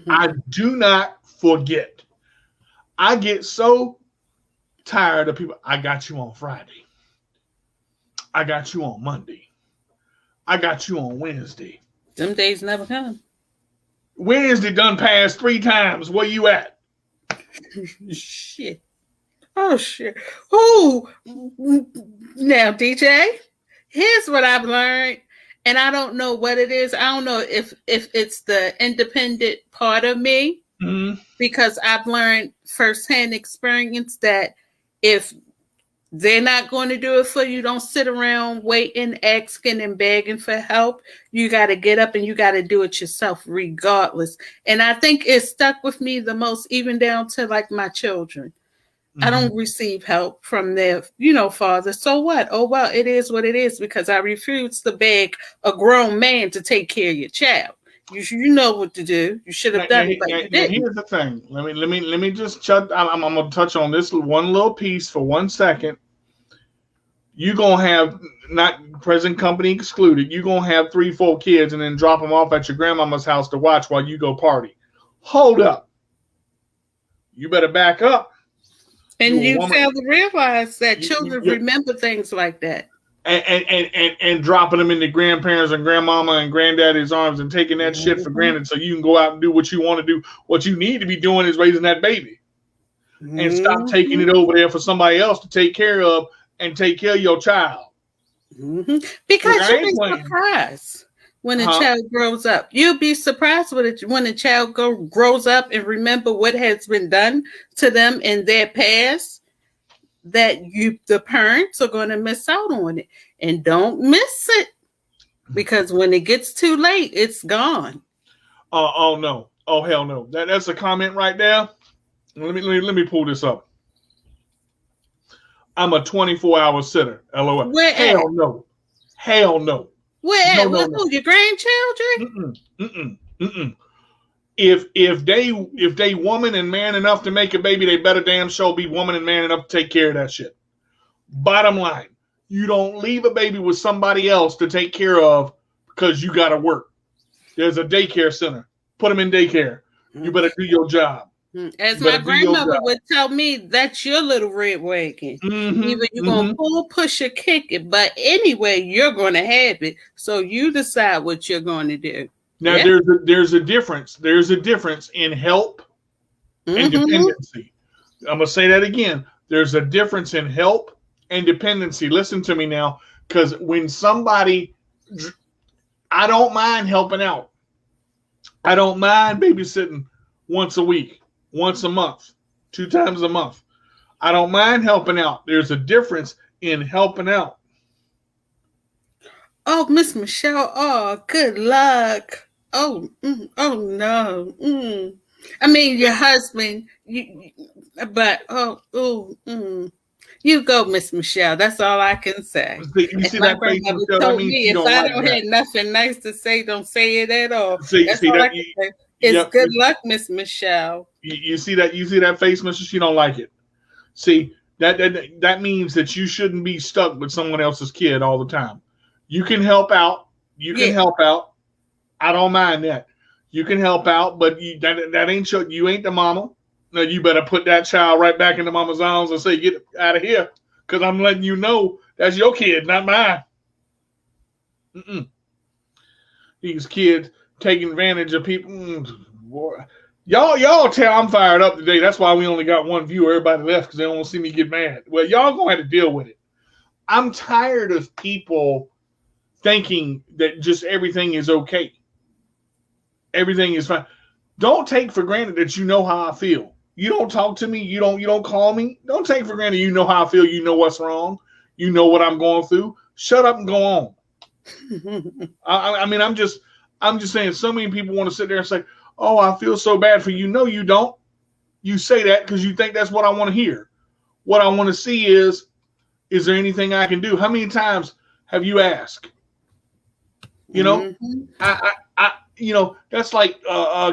I do not forget. I get so tired of people. I got you on Friday. I got you on Monday. I got you on Wednesday. Them days never come. Wednesday done passed 3 times. Where you at? Shit. Oh, shit. Oh, now, DJ, here's what I've learned. And I don't know what it is. I don't know if it's the independent part of me. Because I've learned firsthand experience that if they're not going to do it for you, don't sit around waiting, asking, and begging for help. You got to get up and you got to do it yourself regardless. And I think it stuck with me the most, even down to like my children. I don't receive help from their, father. So what? Oh, well, it is what it is because I refuse to beg a grown man to take care of your child. You know what to do. You should have done it, but you didn't. Here's the thing. Let me just I'm gonna touch on this one little piece for 1 second. You're gonna have, not present company excluded, you're gonna have 3-4 kids and then drop them off at your grandmama's house to watch while you go party. Hold up. You better back up. And you fail to realize that children remember things like that. And dropping them into grandparents and grandmama and granddaddy's arms and taking that shit for granted so you can go out and do what you want to do. What you need to be doing is raising that baby. And stop taking it over there for somebody else to take care of and take care of your child. Because you'll be surprised when a child grows up. You'll be surprised when a child grows up and remember what has been done to them in their past. That the parents are going to miss out on it. And don't miss it. Because when it gets too late, it's gone. Oh no. Oh hell no. That's a comment right there. Let me pull this up. I'm a 24-hour sitter. LOL. Where hell at? No. Hell no. Where? No. Your grandchildren? If they woman and man enough to make a baby, they better damn sure be woman and man enough to take care of that shit. Bottom line, you don't leave a baby with somebody else to take care of because you got to work. There's a daycare center. Put them in daycare. You better do your job. As my grandmother would tell me, that's your little red wagon. Either you're going to pull, push, or kick it. But anyway, you're going to have it. So you decide what you're going to do. Now, there's a difference. There's a difference in help and dependency. I'm going to say that again. There's a difference in help and dependency. Listen to me now, because when somebody, I don't mind helping out. I don't mind babysitting once a week, once a month, 2 times a month. I don't mind helping out. There's a difference in helping out. Oh, Miss Michelle. Oh, good luck. Oh no. I mean, your husband. You go, Miss Michelle. That's all I can say. See, you And see my that face, grandmother Michelle? That told means me she if don't I like don't that. have nothing nice to say, don't say it at all. That's See all I that? can say. It's Yep. good luck, Miss Michelle. You see that? You see that face, Mister? She don't like it. See that means that you shouldn't be stuck with someone else's kid all the time. You can help out. You can Yeah. help out. I don't mind that. You can help out, but that ain't you ain't the mama. No, you better put that child right back into mama's arms and say, "Get out of here," because I'm letting you know that's your kid, not mine. Mm-mm. These kids taking advantage of people. Boy. Y'all tell I'm fired up today. That's why we only got one viewer. Everybody left because they don't want to see me get mad. Well, y'all gonna have to deal with it. I'm tired of people thinking that just everything is okay. Everything is fine. Don't take for granted that you know how I feel. You don't talk to me. You don't call me. Don't take for granted you know how I feel. You know what's wrong. You know what I'm going through. Shut up and go on. I mean, I'm just saying. So many people want to sit there and say, "Oh, I feel so bad for you." No, you don't. You say that because you think that's what I want to hear. What I want to see is there anything I can do? How many times have you asked? You know, that's like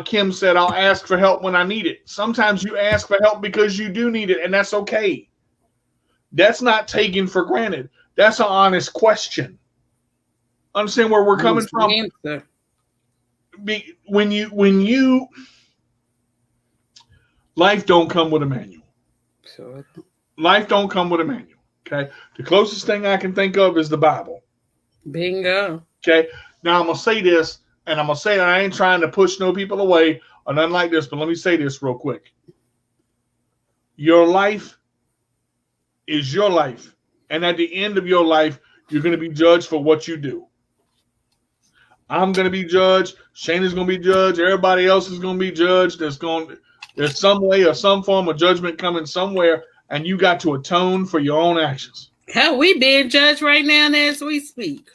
Kim said, I'll ask for help when I need it. Sometimes you ask for help because you do need it, and that's okay. That's not taken for granted. That's an honest question. Understand where we're coming from? When you life don't come with a manual. Sure. Life don't come with a manual. Okay. The closest thing I can think of is the Bible. Bingo. Okay. Now I'm gonna say this, and I'm gonna say I ain't trying to push no people away or nothing like this, but let me say this real quick. Your life is your life, and at the end of your life, you're gonna be judged for what you do. I'm gonna be judged. Shayna's gonna be judged. Everybody else is gonna be judged. There's some way or some form of judgment coming somewhere, and you got to atone for your own actions. How we being judged right now as we speak?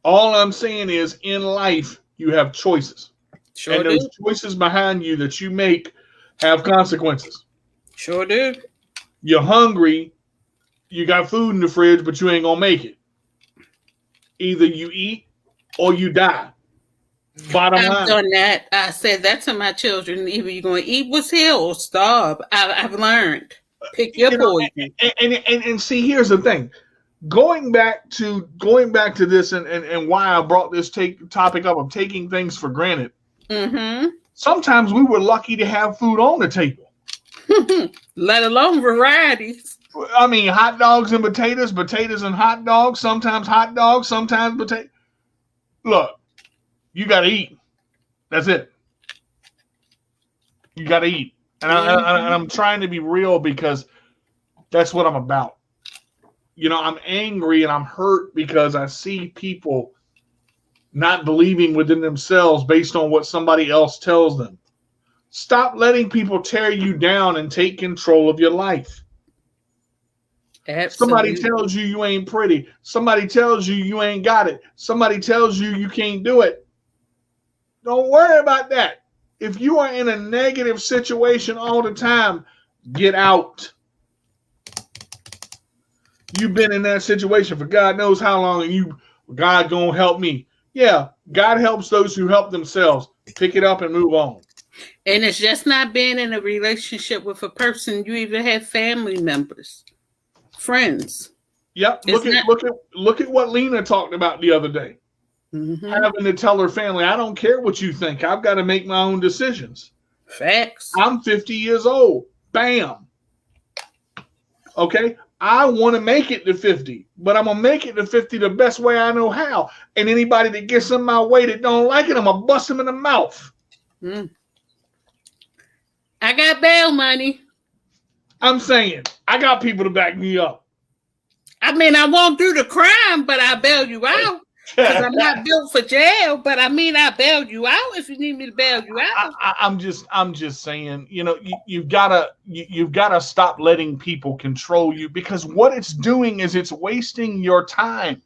All I'm saying is, in life, you have choices, Sure and do. those choices behind you that you make have consequences. Sure do. You're hungry. You got food in the fridge, but you ain't gonna make it. Either you eat or you die. Bottom line. I've done that. I said that to my children. Either you're going to eat what's here or starve. I've learned. Pick your poison. And see, here's the thing. Going back to this and why I brought this topic up of taking things for granted. Mm-hmm. Sometimes we were lucky to have food on the table. Let alone varieties. I mean, hot dogs and potatoes and hot dogs, sometimes potato. Look, you got to eat. That's it. You got to eat. And I'm trying to be real because that's what I'm about. I'm angry and I'm hurt because I see people not believing within themselves based on what somebody else tells them. Stop letting people tear you down and take control of your life. Absolutely. Somebody tells you you ain't pretty. Somebody tells you you ain't got it. Somebody tells you you can't do it. Don't worry about that. If you are in a negative situation all the time, get out. You've been in that situation for God knows how long, and God gonna help me. Yeah, God helps those who help themselves. Pick it up and move on. And it's just not being in a relationship with a person. You even have family members, friends. Yep. Look at what Lena talked about the other day. Mm-hmm. Having to tell her family, I don't care what you think. I've got to make my own decisions. Facts. I'm 50 years old. Bam. Okay. I want to make it to 50, but I'm going to make it to 50 the best way I know how. And anybody that gets in my way that don't like it, I'm going to bust them in the mouth. I got bail money. I'm saying, I got people to back me up. I mean, I won't do the crime, but I'll bail you out. Because I'm not built for jail, but I mean, I'll bail you out if you need me to bail you out. I'm just saying, you've gotta stop letting people control you, because what it's doing is it's wasting your time.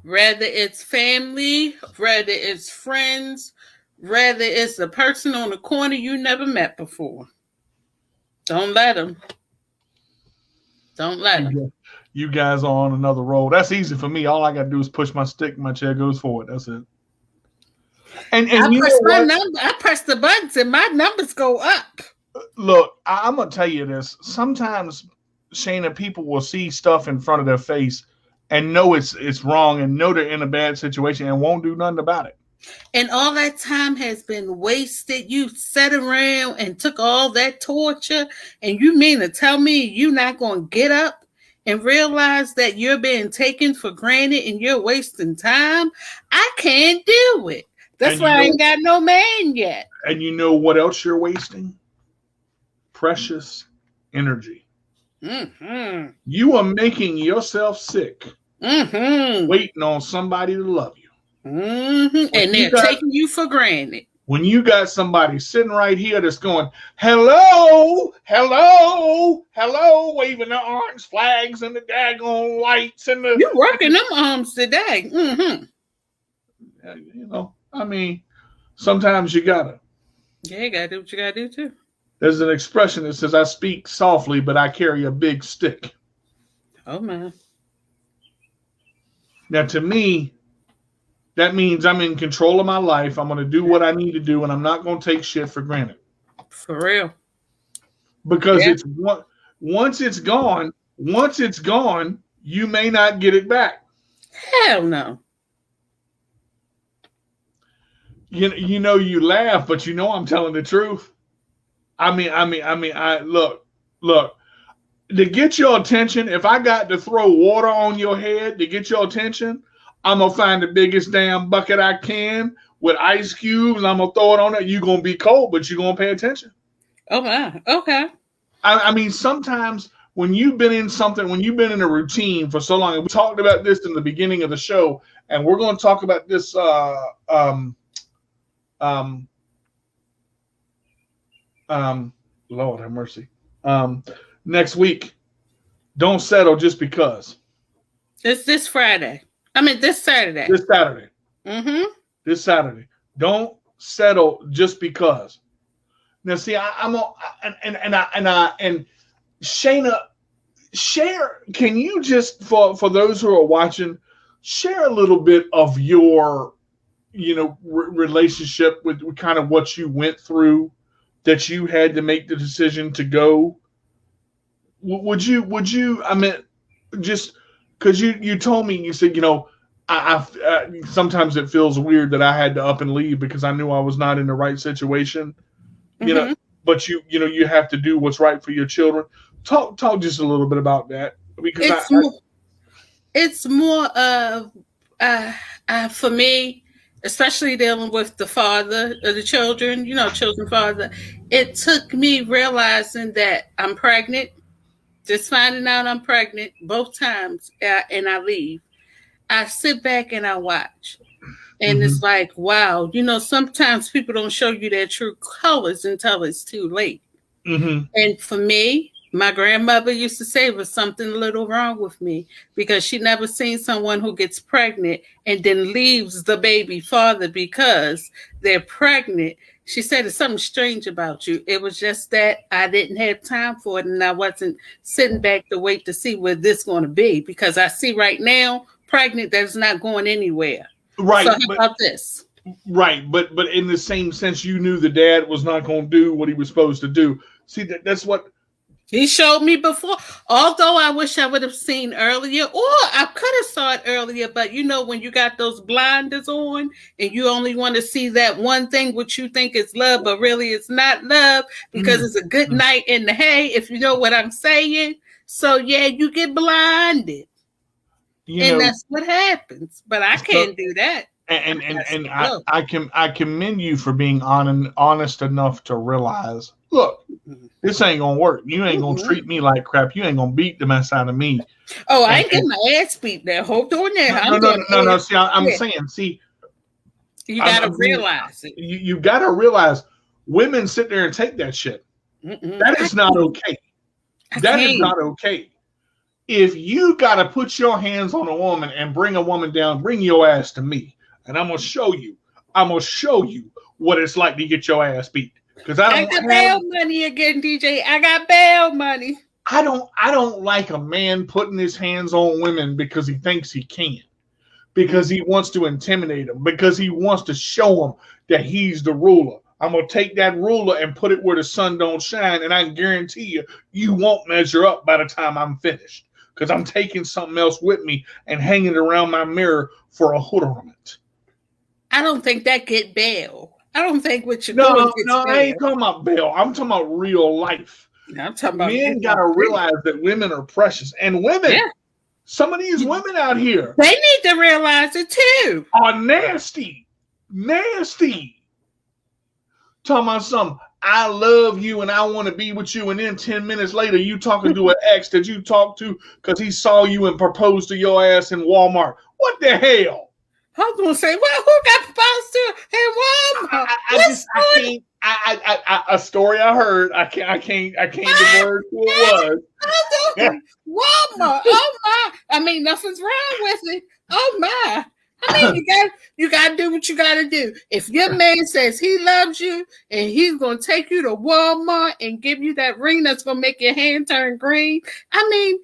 Whether it's family, whether it's friends, whether it's a person on the corner you never met before. Don't let them. Don't let them. You guys are on another roll. That's easy for me. All I got to do is push my stick, my chair goes forward. That's it. And I you press know my what? number. I press the buttons and my numbers go up. Look, I'm gonna tell you this. Sometimes, Shayna, people will see stuff in front of their face and know it's wrong and know they're in a bad situation and won't do nothing about it. And all that time has been wasted. You sat around and took all that torture, and you mean to tell me you're not going to get up and realize that you're being taken for granted and you're wasting time? I can't do it. That's why I ain't got no man yet. And you know what else you're wasting? Precious energy. Mm-hmm. You are making yourself sick, mm-hmm. waiting on somebody to love you. Mm-hmm. And they're taking you for granted. When you got somebody sitting right here that's going, hello, hello, hello, waving the orange flags and the daggone lights and the... You're working them arms today. Mm-hmm. You know, I mean, sometimes you gotta. Yeah, you gotta do what you gotta do too. There's an expression that says, I speak softly, but I carry a big stick. Oh, man. Now, to me, that means I'm in control of my life. I'm going to do what I need to do, and I'm not going to take shit for granted. For real. Because it's once it's gone, you may not get it back. Hell no. You know, you laugh, but you know I'm telling the truth. I mean, look, to get your attention, if I got to throw water on your head to get your attention, I'm going to find the biggest damn bucket I can with ice cubes, and I'm going to throw it on there. You're going to be cold, but you're going to pay attention. Oh, my. Okay. I mean, sometimes when you've been in something, when you've been in a routine for so long, and we talked about this in the beginning of the show, and we're going to talk about this Lord have mercy. Next week, don't settle just because. It's this Friday. I mean, this Saturday. This Saturday. Mm-hmm. This Saturday. Don't settle just because. Now, see, and Shayna, share. Can you just for those who are watching, share a little bit of your, relationship with kind of what you went through, that you had to make the decision to go. Would you? I mean, just because you told me, you said, I sometimes it feels weird that I had to up and leave because I knew I was not in the right situation. Mm-hmm. But you have to do what's right for your children. Talk just a little bit about that, because it's more of for me, especially dealing with the father of the children, children father. It took me realizing that I'm pregnant, just finding out I'm pregnant both times, and I leave. I sit back and I watch. And it's like, wow, sometimes people don't show you their true colors until it's too late. Mm-hmm. And for me, my grandmother used to say there was something a little wrong with me because she never seen someone who gets pregnant and then leaves the baby father because they're pregnant. She said there's something strange about you. It was just that I didn't have time for it, and I wasn't sitting back to wait to see where this is going to be, because I see right now, pregnant, that's not going anywhere. Right. So how about this? Right. But in the same sense, you knew the dad was not going to do what he was supposed to do. See, that's what he showed me before. Although I wish I would have seen earlier, or I could have saw it earlier. But when you got those blinders on and you only want to see that one thing which you think is love, but really it's not love, because it's a good night in the hay, if you know what I'm saying. So yeah, you get blinded. And that's what happens. But I can't do that. And I commend you for being honest enough to realize, look, this ain't gonna work. You ain't gonna treat me like crap. You ain't gonna beat the mess out of me. Oh, I ain't getting my ass beat there. Hold on there. No. See, I'm saying, see, you gotta realize it. You gotta realize women sit there and take that shit. That is not okay. That is not okay. If you got to put your hands on a woman and bring a woman down, bring your ass to me. And I'm going to show you what it's like to get your ass beat. Because I got bail money again, DJ. I got bail money. I don't like a man putting his hands on women because he thinks he can. Because he wants to intimidate them, because he wants to show them that he's the ruler. I'm going to take that ruler and put it where the sun don't shine, and I can guarantee you, you won't measure up by the time I'm finished, because I'm taking something else with me and hanging it around my mirror for a hoodornament. I don't think that get bail. I don't think what you're doing gets No, bail. I ain't talking about bail. I'm talking about real life. I'm talking about men got to realize that women are precious, and women. Yeah. Some of these women out here, they need to realize it too. Are nasty. Talking about something, I love you and I want to be with you, and then 10 minutes later you talking to an ex that you talked to because he saw you and proposed to your ass in Walmart. What the hell? I was gonna say, well, who got proposed to in Walmart? A story I heard. I can't divulge who it was. Walmart. Oh my! I mean, nothing's wrong with it. Oh my! I mean, you gotta do what you gotta do. If your man says he loves you and he's gonna take you to Walmart and give you that ring that's gonna make your hand turn green, I mean,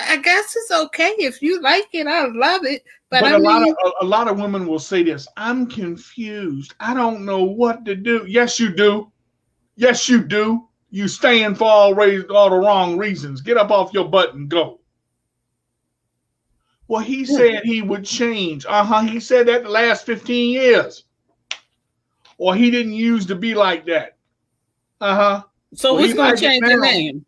I guess it's okay if you like it. I love it. But a lot of women will say this. I'm confused. I don't know what to do. Yes, you do. Yes, you do. You staying for all the wrong reasons. Get up off your butt and go. Well, he said he would change. He said that the last 15 years. Or he didn't used to be like that. So what's going to change your name?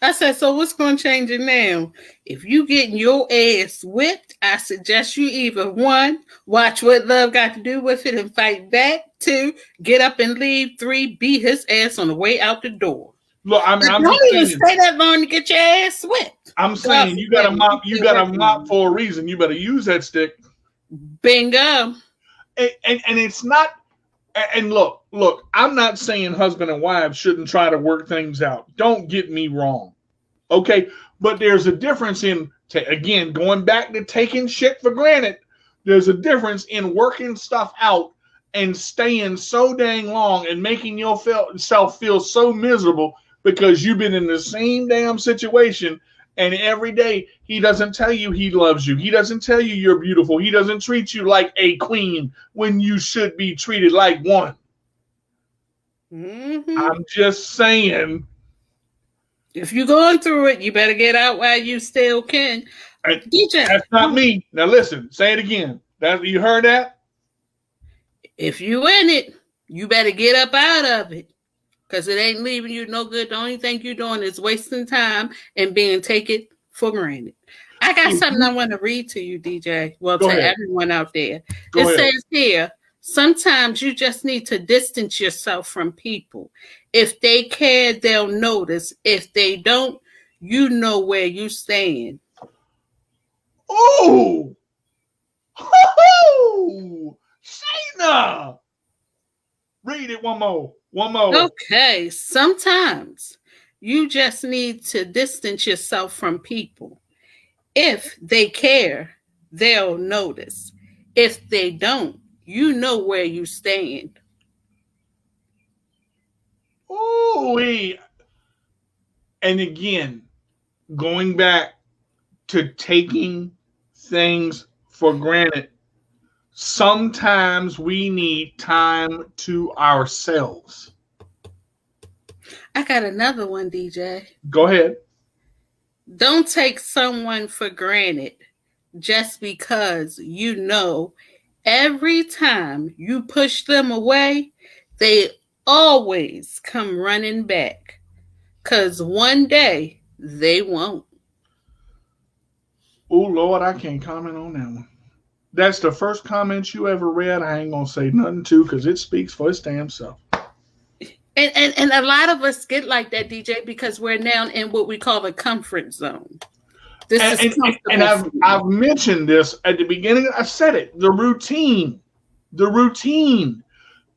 I said, so what's going to change it now? If you getting your ass whipped, I suggest you either 1, watch what love got to do with it and fight back. 2, get up and leave. 3, beat his ass on the way out the door. Look, I'm don't even stay that long to get your ass whipped. I'm saying you got a mop. You got a mop for a reason. You better use that stick. Bingo. And it's not. And look, I'm not saying husband and wives shouldn't try to work things out. Don't get me wrong. Okay. But there's a difference in, again, going back to taking shit for granted. There's a difference in working stuff out and staying so dang long and making yourself feel so miserable because you've been in the same damn situation. And every day he doesn't tell you he loves you. He doesn't tell you you're beautiful. He doesn't treat you like a queen when you should be treated like one. I'm just saying. If you're going through it, you better get out while you still can. DJ. That's not me. Now listen, say it again. You heard that? If you in it, you better get up out of it. Because it ain't leaving you no good. The only thing you're doing is wasting time and being taken for granted. I got something I want to read to you, DJ. Well, to everyone out there. It says here, sometimes you just need to distance yourself from people. If they care, they'll notice. If they don't, you know where you stand. Oh! Shayna! Read it one more. Okay, sometimes you just need to distance yourself from people. If they care, they'll notice. If they don't, you know where you stand. Ooh, and again, going back to taking things for granted, sometimes we need time to ourselves. I got another one, DJ. Go ahead. Don't take someone for granted just because you know every time you push them away, they always come running back. 'Cause one day they won't. Oh, Lord, I can't comment on that one. That's the first comment you ever read. I ain't going to say nothing to because it speaks for its damn self. And a lot of us get like that, DJ, because we're now in what we call the comfort zone. And I've mentioned this at the beginning. I said it. The routine.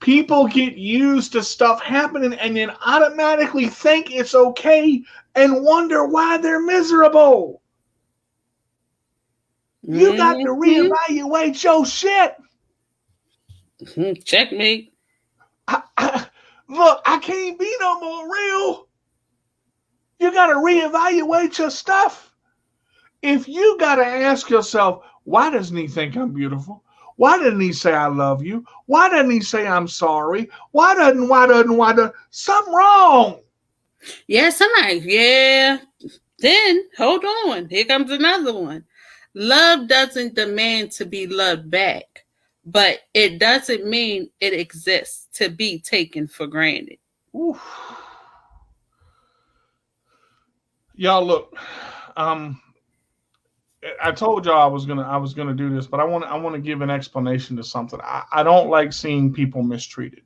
People get used to stuff happening and then automatically think it's okay and wonder why they're miserable. You got to reevaluate your shit. Checkmate. Look, I can't be no more real. You got to reevaluate your stuff. If you got to ask yourself, why doesn't he think I'm beautiful? Why doesn't he say I love you? Why doesn't he say I'm sorry? Why doesn't? Something wrong. Yeah, somebody, yeah. Then, hold on. Here comes another one. Love doesn't demand to be loved back, but it doesn't mean it exists to be taken for granted. Oof. Y'all look, I told y'all I was gonna do this, but I want to give an explanation to something. I don't like seeing people mistreated.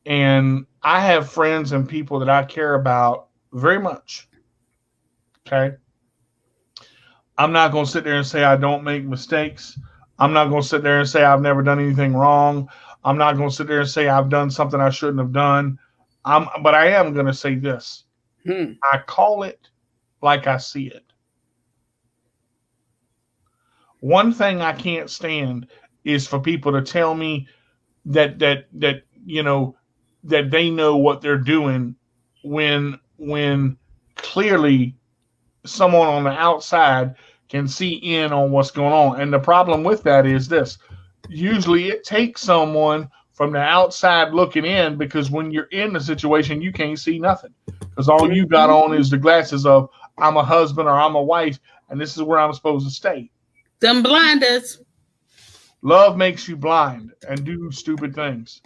And I have friends and people that I care about very much. Okay. I'm not going to sit there and say I don't make mistakes. I'm not going to sit there and say I've never done anything wrong. I'm not going to sit there and say I've done something I shouldn't have done. But I am going to say this. I call it like I see it. One thing I can't stand is for people to tell me that they know what they're doing when clearly someone on the outside can see in on what's going on. And the problem with that is this. Usually it takes someone from the outside looking in, because when you're in the situation, you can't see nothing. Because all you got on is the glasses of I'm a husband or I'm a wife, and this is where I'm supposed to stay. Them blinders. Love makes you blind and do stupid things.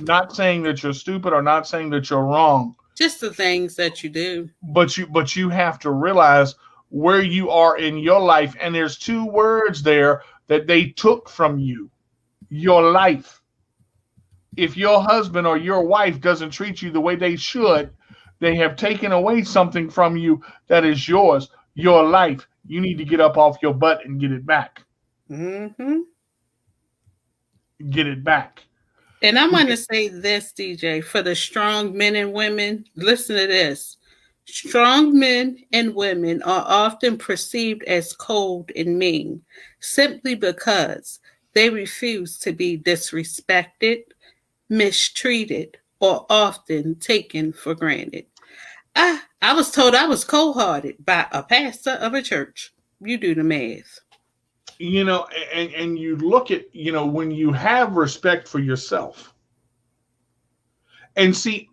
Not saying that you're stupid or not saying that you're wrong. Just the things that you do. But you have to realize where you are in your life. And there's two words there that they took from you. Your life. If your husband or your wife doesn't treat you the way they should, they have taken away something from you that is yours. Your life. You need to get up off your butt and get it back. Mm-hmm. Get it back. And I'm going to say this, DJ, for the strong men and women, listen to this. Strong men and women are often perceived as cold and mean simply because they refuse to be disrespected, mistreated, or often taken for granted. I was told I was cold-hearted by a pastor of a church. You do the math. And you look at, when you have respect for yourself. And see,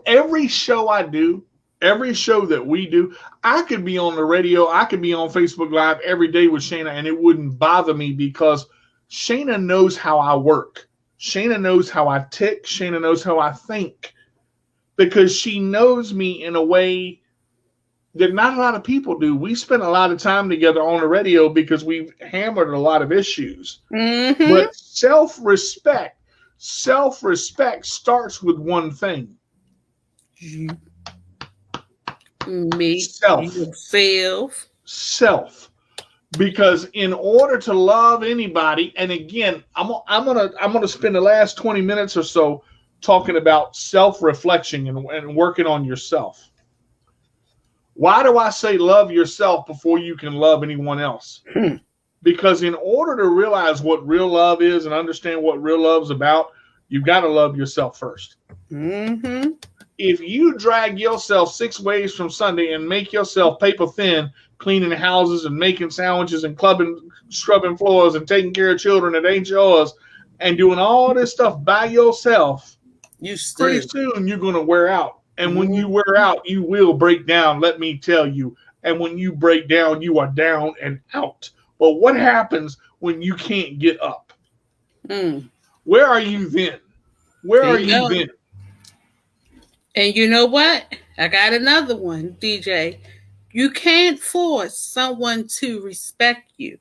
every show I do, every show that we do, I could be on the radio, I could be on Facebook Live every day with Shayna, and it wouldn't bother me because Shayna knows how I work. Shayna knows how I tick. Shayna knows how I think. Because she knows me in a way that not a lot of people do. We spend a lot of time together on the radio because we've hammered a lot of issues. Mm-hmm. But self-respect starts with one thing. Me. Self. Because in order to love anybody, and again, I'm gonna spend the last 20 minutes or so talking about self-reflection and working on yourself. Why do I say love yourself before you can love anyone else? Because in order to realize what real love is and understand what real love is about, you've got to love yourself first. Mm-hmm. If you drag yourself 6 ways from Sunday and make yourself paper thin, cleaning houses and making sandwiches and scrubbing floors and taking care of children that ain't yours and doing all this stuff by yourself, pretty soon you're going to wear out. And when you wear out, you will break down, let me tell you. And when you break down, you are down and out. But what happens when you can't get up? Where are you then? Where are you then? And you know what? I got another one, DJ. You can't force someone to respect you,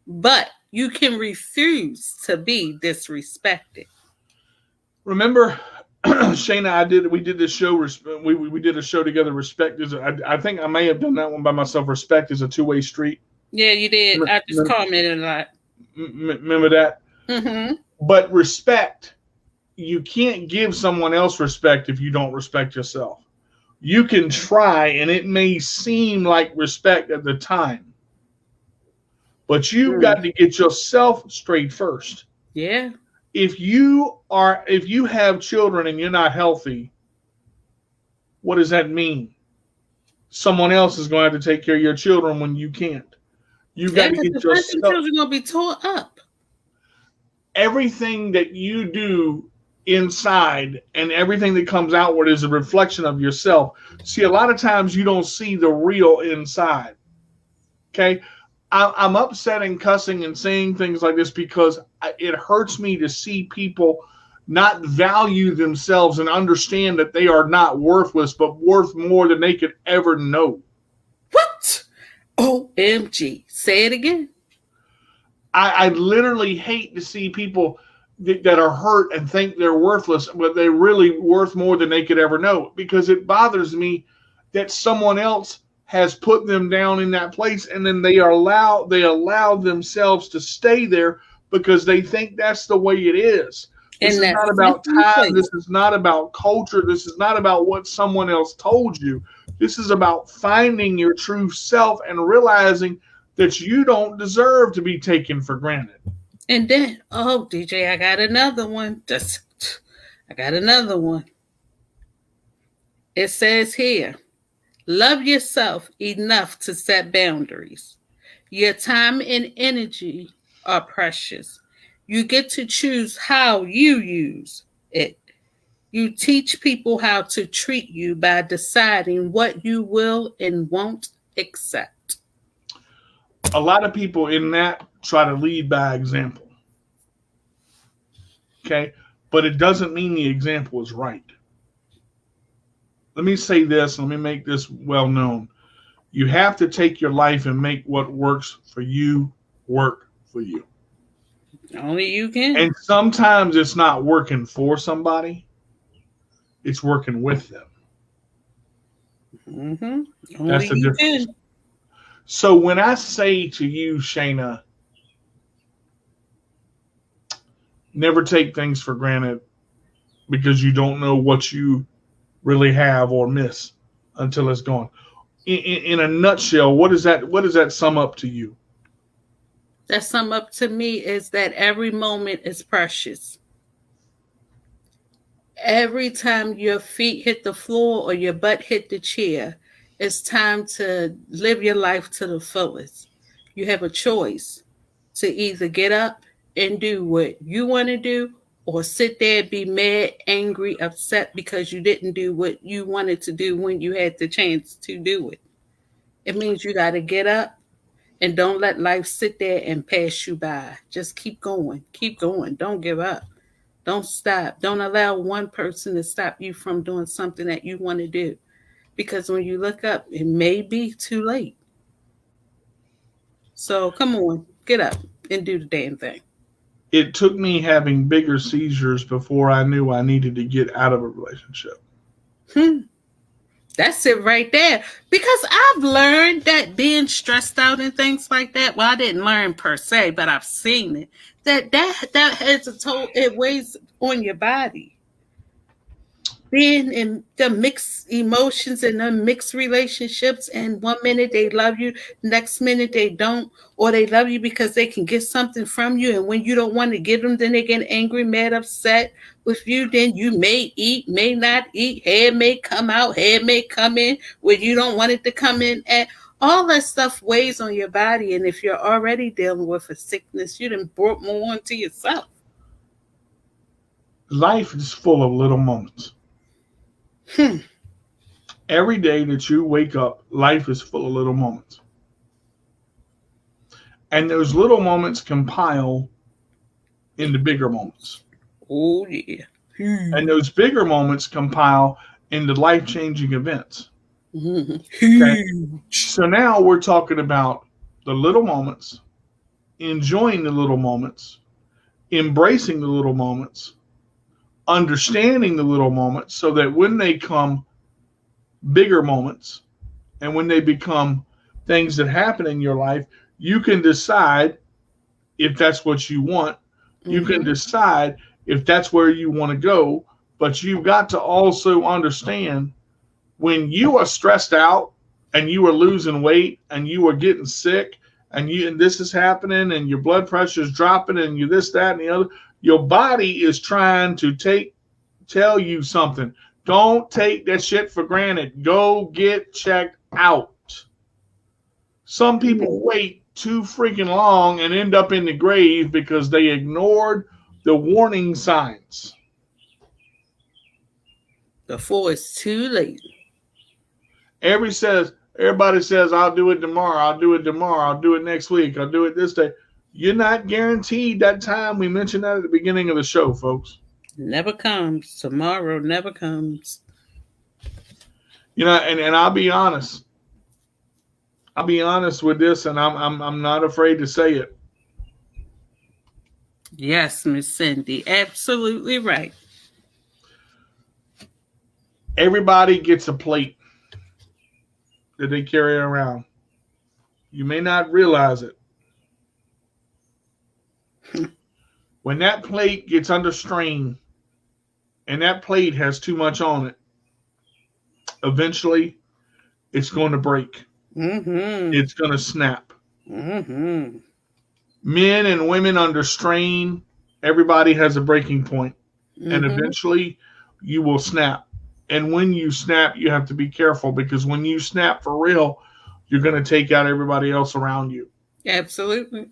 but you can refuse to be disrespected. Remember, Shayna, we did this show. We did a show together. Respect is. I think I may have done that one by myself. Respect is a two-way street. Yeah, you did. I just commented a lot. Remember that? Mm-hmm. But respect, you can't give someone else respect if you don't respect yourself. You can try, and it may seem like respect at the time, but you've got to get yourself straight first. Yeah. if you have children and you're not healthy, what does that mean? Someone else is going to have to take care of your children when you can't. You got to get the yourself. children gonna be tore up. Everything that you do inside and everything that comes outward is a reflection of yourself. See, a lot of times you don't see the real inside. Okay, I'm upset and cussing and saying things like this because it hurts me to see people not value themselves and understand that they are not worthless, but worth more than they could ever know. What? OMG. Say it again. I literally hate to see people that are hurt and think they're worthless, but they're really worth more than they could ever know, because it bothers me that someone else has put them down in that place, and then they allow themselves to stay there because they think that's the way it is. This is not about time. This is not about culture. This is not about what someone else told you. This is about finding your true self and realizing that you don't deserve to be taken for granted. And then, DJ, I got another one. I got another one. It says here, love yourself enough to set boundaries. Your time and energy are precious. You get to choose how you use it. You teach people how to treat you by deciding what you will and won't accept. A lot of people in that try to lead by example. Okay? But it doesn't mean the example is right. Let me say this, let me make this well known. You have to take your life and make what works for you work for you. Only you can. And sometimes it's not working for somebody, it's working with them. Mm-hmm. That's the difference. Can. So when I say to you, Shayna, never take things for granted because you don't know what you really have or miss until it's gone. In a nutshell, what does that sum up to you? That sum up to me is that every moment is precious. Every time your feet hit the floor or your butt hit the chair, it's time to live your life to the fullest. You have a choice to either get up and do what you want to do, or sit there and be mad, angry, upset because you didn't do what you wanted to do when you had the chance to do it. It means you got to get up and don't let life sit there and pass you by. Just keep going. Keep going. Don't give up. Don't stop. Don't allow one person to stop you from doing something that you want to do. Because when you look up, it may be too late. So come on, get up and do the damn thing. It took me having bigger seizures before I knew I needed to get out of a relationship. That's it right there. Because I've learned that being stressed out and things like that, well, I didn't learn per se, but I've seen it. That has a toll, it weighs on your body. Being in the mixed emotions and the mixed relationships, and one minute they love you, next minute they don't, or they love you because they can get something from you, and when you don't want to give them, then they get angry, mad, upset with you. Then you may eat, may not eat, hair may come out, hair may come in where you don't want it to come in, and all that stuff weighs on your body. And if you're already dealing with a sickness, you done brought more onto yourself. Life is full of little moments. Every day that you wake up, life is full of little moments. And those little moments compile into bigger moments. Oh, yeah. And those bigger moments compile into life-changing events. Okay? So now we're talking about the little moments, enjoying the little moments, embracing the little moments, understanding the little moments, so that when they come bigger moments and when they become things that happen in your life, you can decide if that's what you want. You can decide if that's where you want to go, but you've got to also understand when you are stressed out and you are losing weight and you are getting sick and this is happening and your blood pressure is dropping and you this, that, and the other, Your body is trying to tell you something. Don't take that shit for granted. Go get checked out. Some people wait too freaking long and end up in the grave because they ignored the warning signs. Before it's too late. Everybody says, I'll do it tomorrow. I'll do it tomorrow. I'll do it next week. I'll do it this day. You're not guaranteed that time. We mentioned that at the beginning of the show, folks. Never comes. Tomorrow never comes. You know, and I'll be honest. I'll be honest with this, and I'm not afraid to say it. Yes, Miss Cindy, absolutely right. Everybody gets a plate that they carry around. You may not realize it. When that plate gets under strain and that plate has too much on it, eventually it's going to break. Mm-hmm. It's going to snap. Mm-hmm. Men and women under strain, everybody has a breaking point. Mm-hmm. And eventually you will snap. And when you snap, you have to be careful, because when you snap for real, you're going to take out everybody else around you. Absolutely.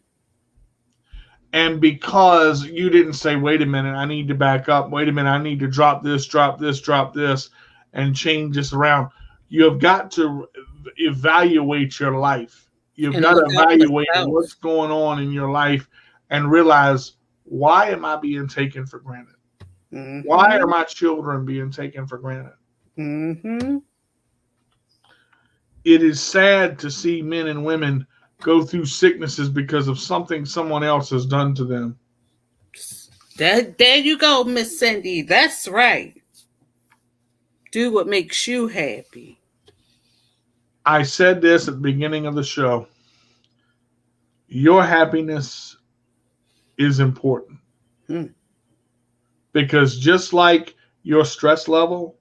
And because you didn't say, wait a minute, I need to back up. Wait a minute, I need to drop this, and change this around. You have got to evaluate your life. You've got to evaluate what's going on in your life and realize, why am I being taken for granted? Mm-hmm. Why are my children being taken for granted? Mm-hmm. It is sad to see men and women go through sicknesses because of something someone else has done to them. There you go, Miss Cindy. That's right. Do what makes you happy. I said this at the beginning of the show. Your happiness is important. Because just like your stress level,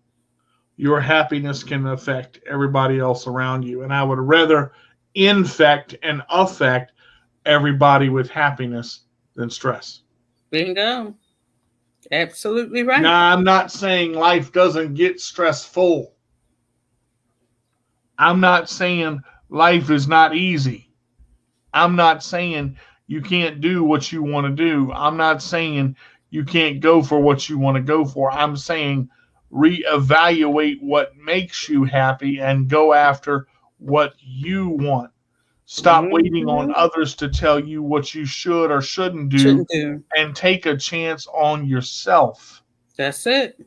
your happiness can affect everybody else around you. And I would rather infect and affect everybody with happiness than stress. Bingo. Absolutely right. Now, I'm not saying life doesn't get stressful. I'm not saying life is not easy. I'm not saying you can't do what you want to do. I'm not saying you can't go for what you want to go for. I'm saying reevaluate what makes you happy and go after what you want. Stop waiting on others to tell you what you should or shouldn't do, and take a chance on yourself. That's it.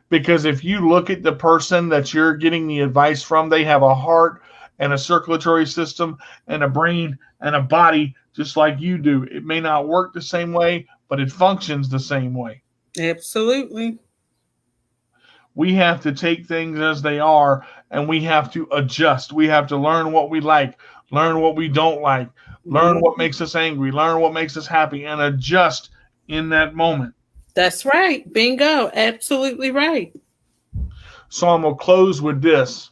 Because if you look at the person that you're getting the advice from, they have a heart and a circulatory system and a brain and a body just like you do. It may not work the same way, but it functions the same way. Absolutely. We have to take things as they are, and we have to adjust. We have to learn what we like, learn what we don't like, learn what makes us angry, learn what makes us happy, and adjust in that moment. That's right. Bingo. Absolutely right. So I'm going to close with this.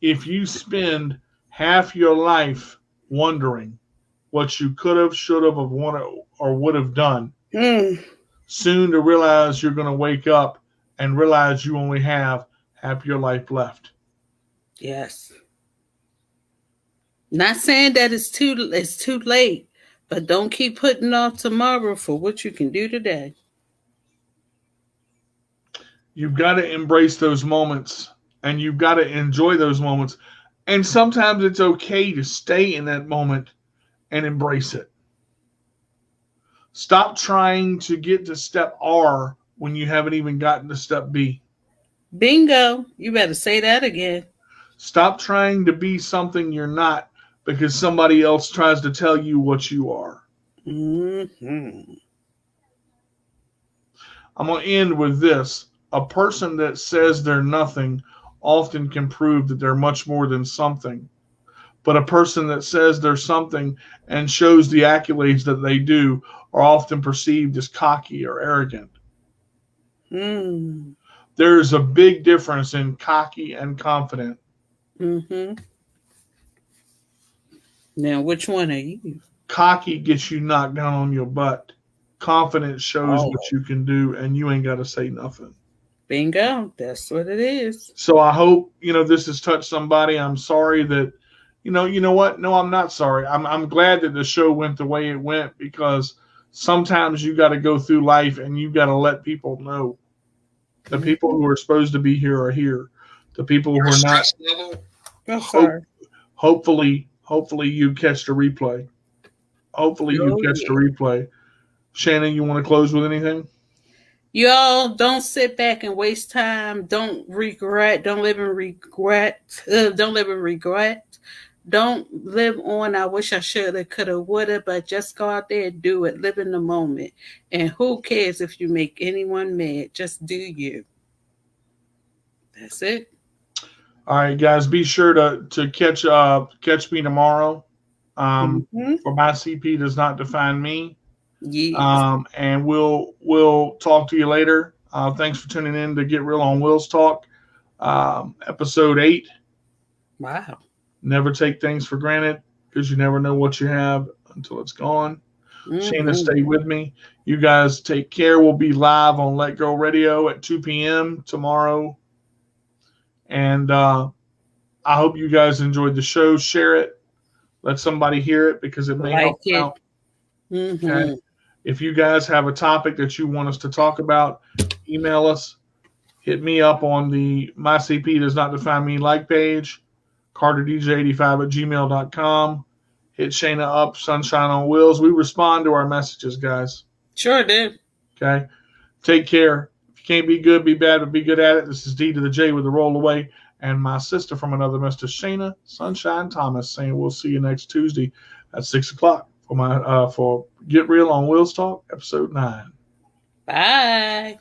If you spend half your life wondering what you could have, should have, wanted, or would have done, soon to realize you're going to wake up and realize you only have half your life left. Yes. Not saying that it's too late, but don't keep putting off tomorrow for what you can do today. You've got to embrace those moments, and you've got to enjoy those moments. And sometimes it's okay to stay in that moment and embrace it. Stop trying to get to step R when you haven't even gotten to step B. Bingo. You better say that again. Stop trying to be something you're not because somebody else tries to tell you what you are. Mm-hmm. I'm going to end with this. A person that says they're nothing often can prove that they're much more than something. But a person that says they're something and shows the accolades that they do are often perceived as cocky or arrogant. There's a big difference in cocky and confident. Mm-hmm. Now, which one are you? Cocky gets you knocked down on your butt. confidence shows what you can do, and you ain't got to say nothing. Bingo. That's what it is. So I hope, this has touched somebody. I'm sorry that, you know what? No, I'm not sorry. I'm glad that the show went the way it went, because sometimes you got to go through life and you got to let people know. The people who are supposed to be here are here. The people who are not. Hopefully you catch the replay. Hopefully you catch the replay. Shannon, you want to close with anything? Y'all, don't sit back and waste time. Don't regret. Don't live in regret. Don't live in regret. Don't live on, I wish I shoulda, coulda, woulda, but just go out there and do it. Live in the moment. And who cares if you make anyone mad? Just do you. That's it. All right, guys, be sure to catch me tomorrow. For my CP does not define me. Yes. And we'll talk to you later. Thanks for tuning in to Get Real on Wheels Talk, episode 8. Wow. Never take things for granted, because you never know what you have until it's gone. Shana, stay with me. You guys take care. We'll be live on Let Go Radio at 2 p.m. tomorrow. And I hope you guys enjoyed the show. Share it. Let somebody hear it, because it may help out. Okay. If you guys have a topic that you want us to talk about, email us. Hit me up on the My CP Does Not Define Me like page, CarterDJ85@gmail.com. Hit Shana up, Sunshine on Wheels. We respond to our messages, guys. Sure do. Okay. Take care. If you can't be good, be bad, but be good at it. This is D to the J with the roll away. And my sister from another Mr. Shana, Sunshine Thomas, saying we'll see you next Tuesday at 6 o'clock for Get Real on Wheels Talk, episode 9. Bye.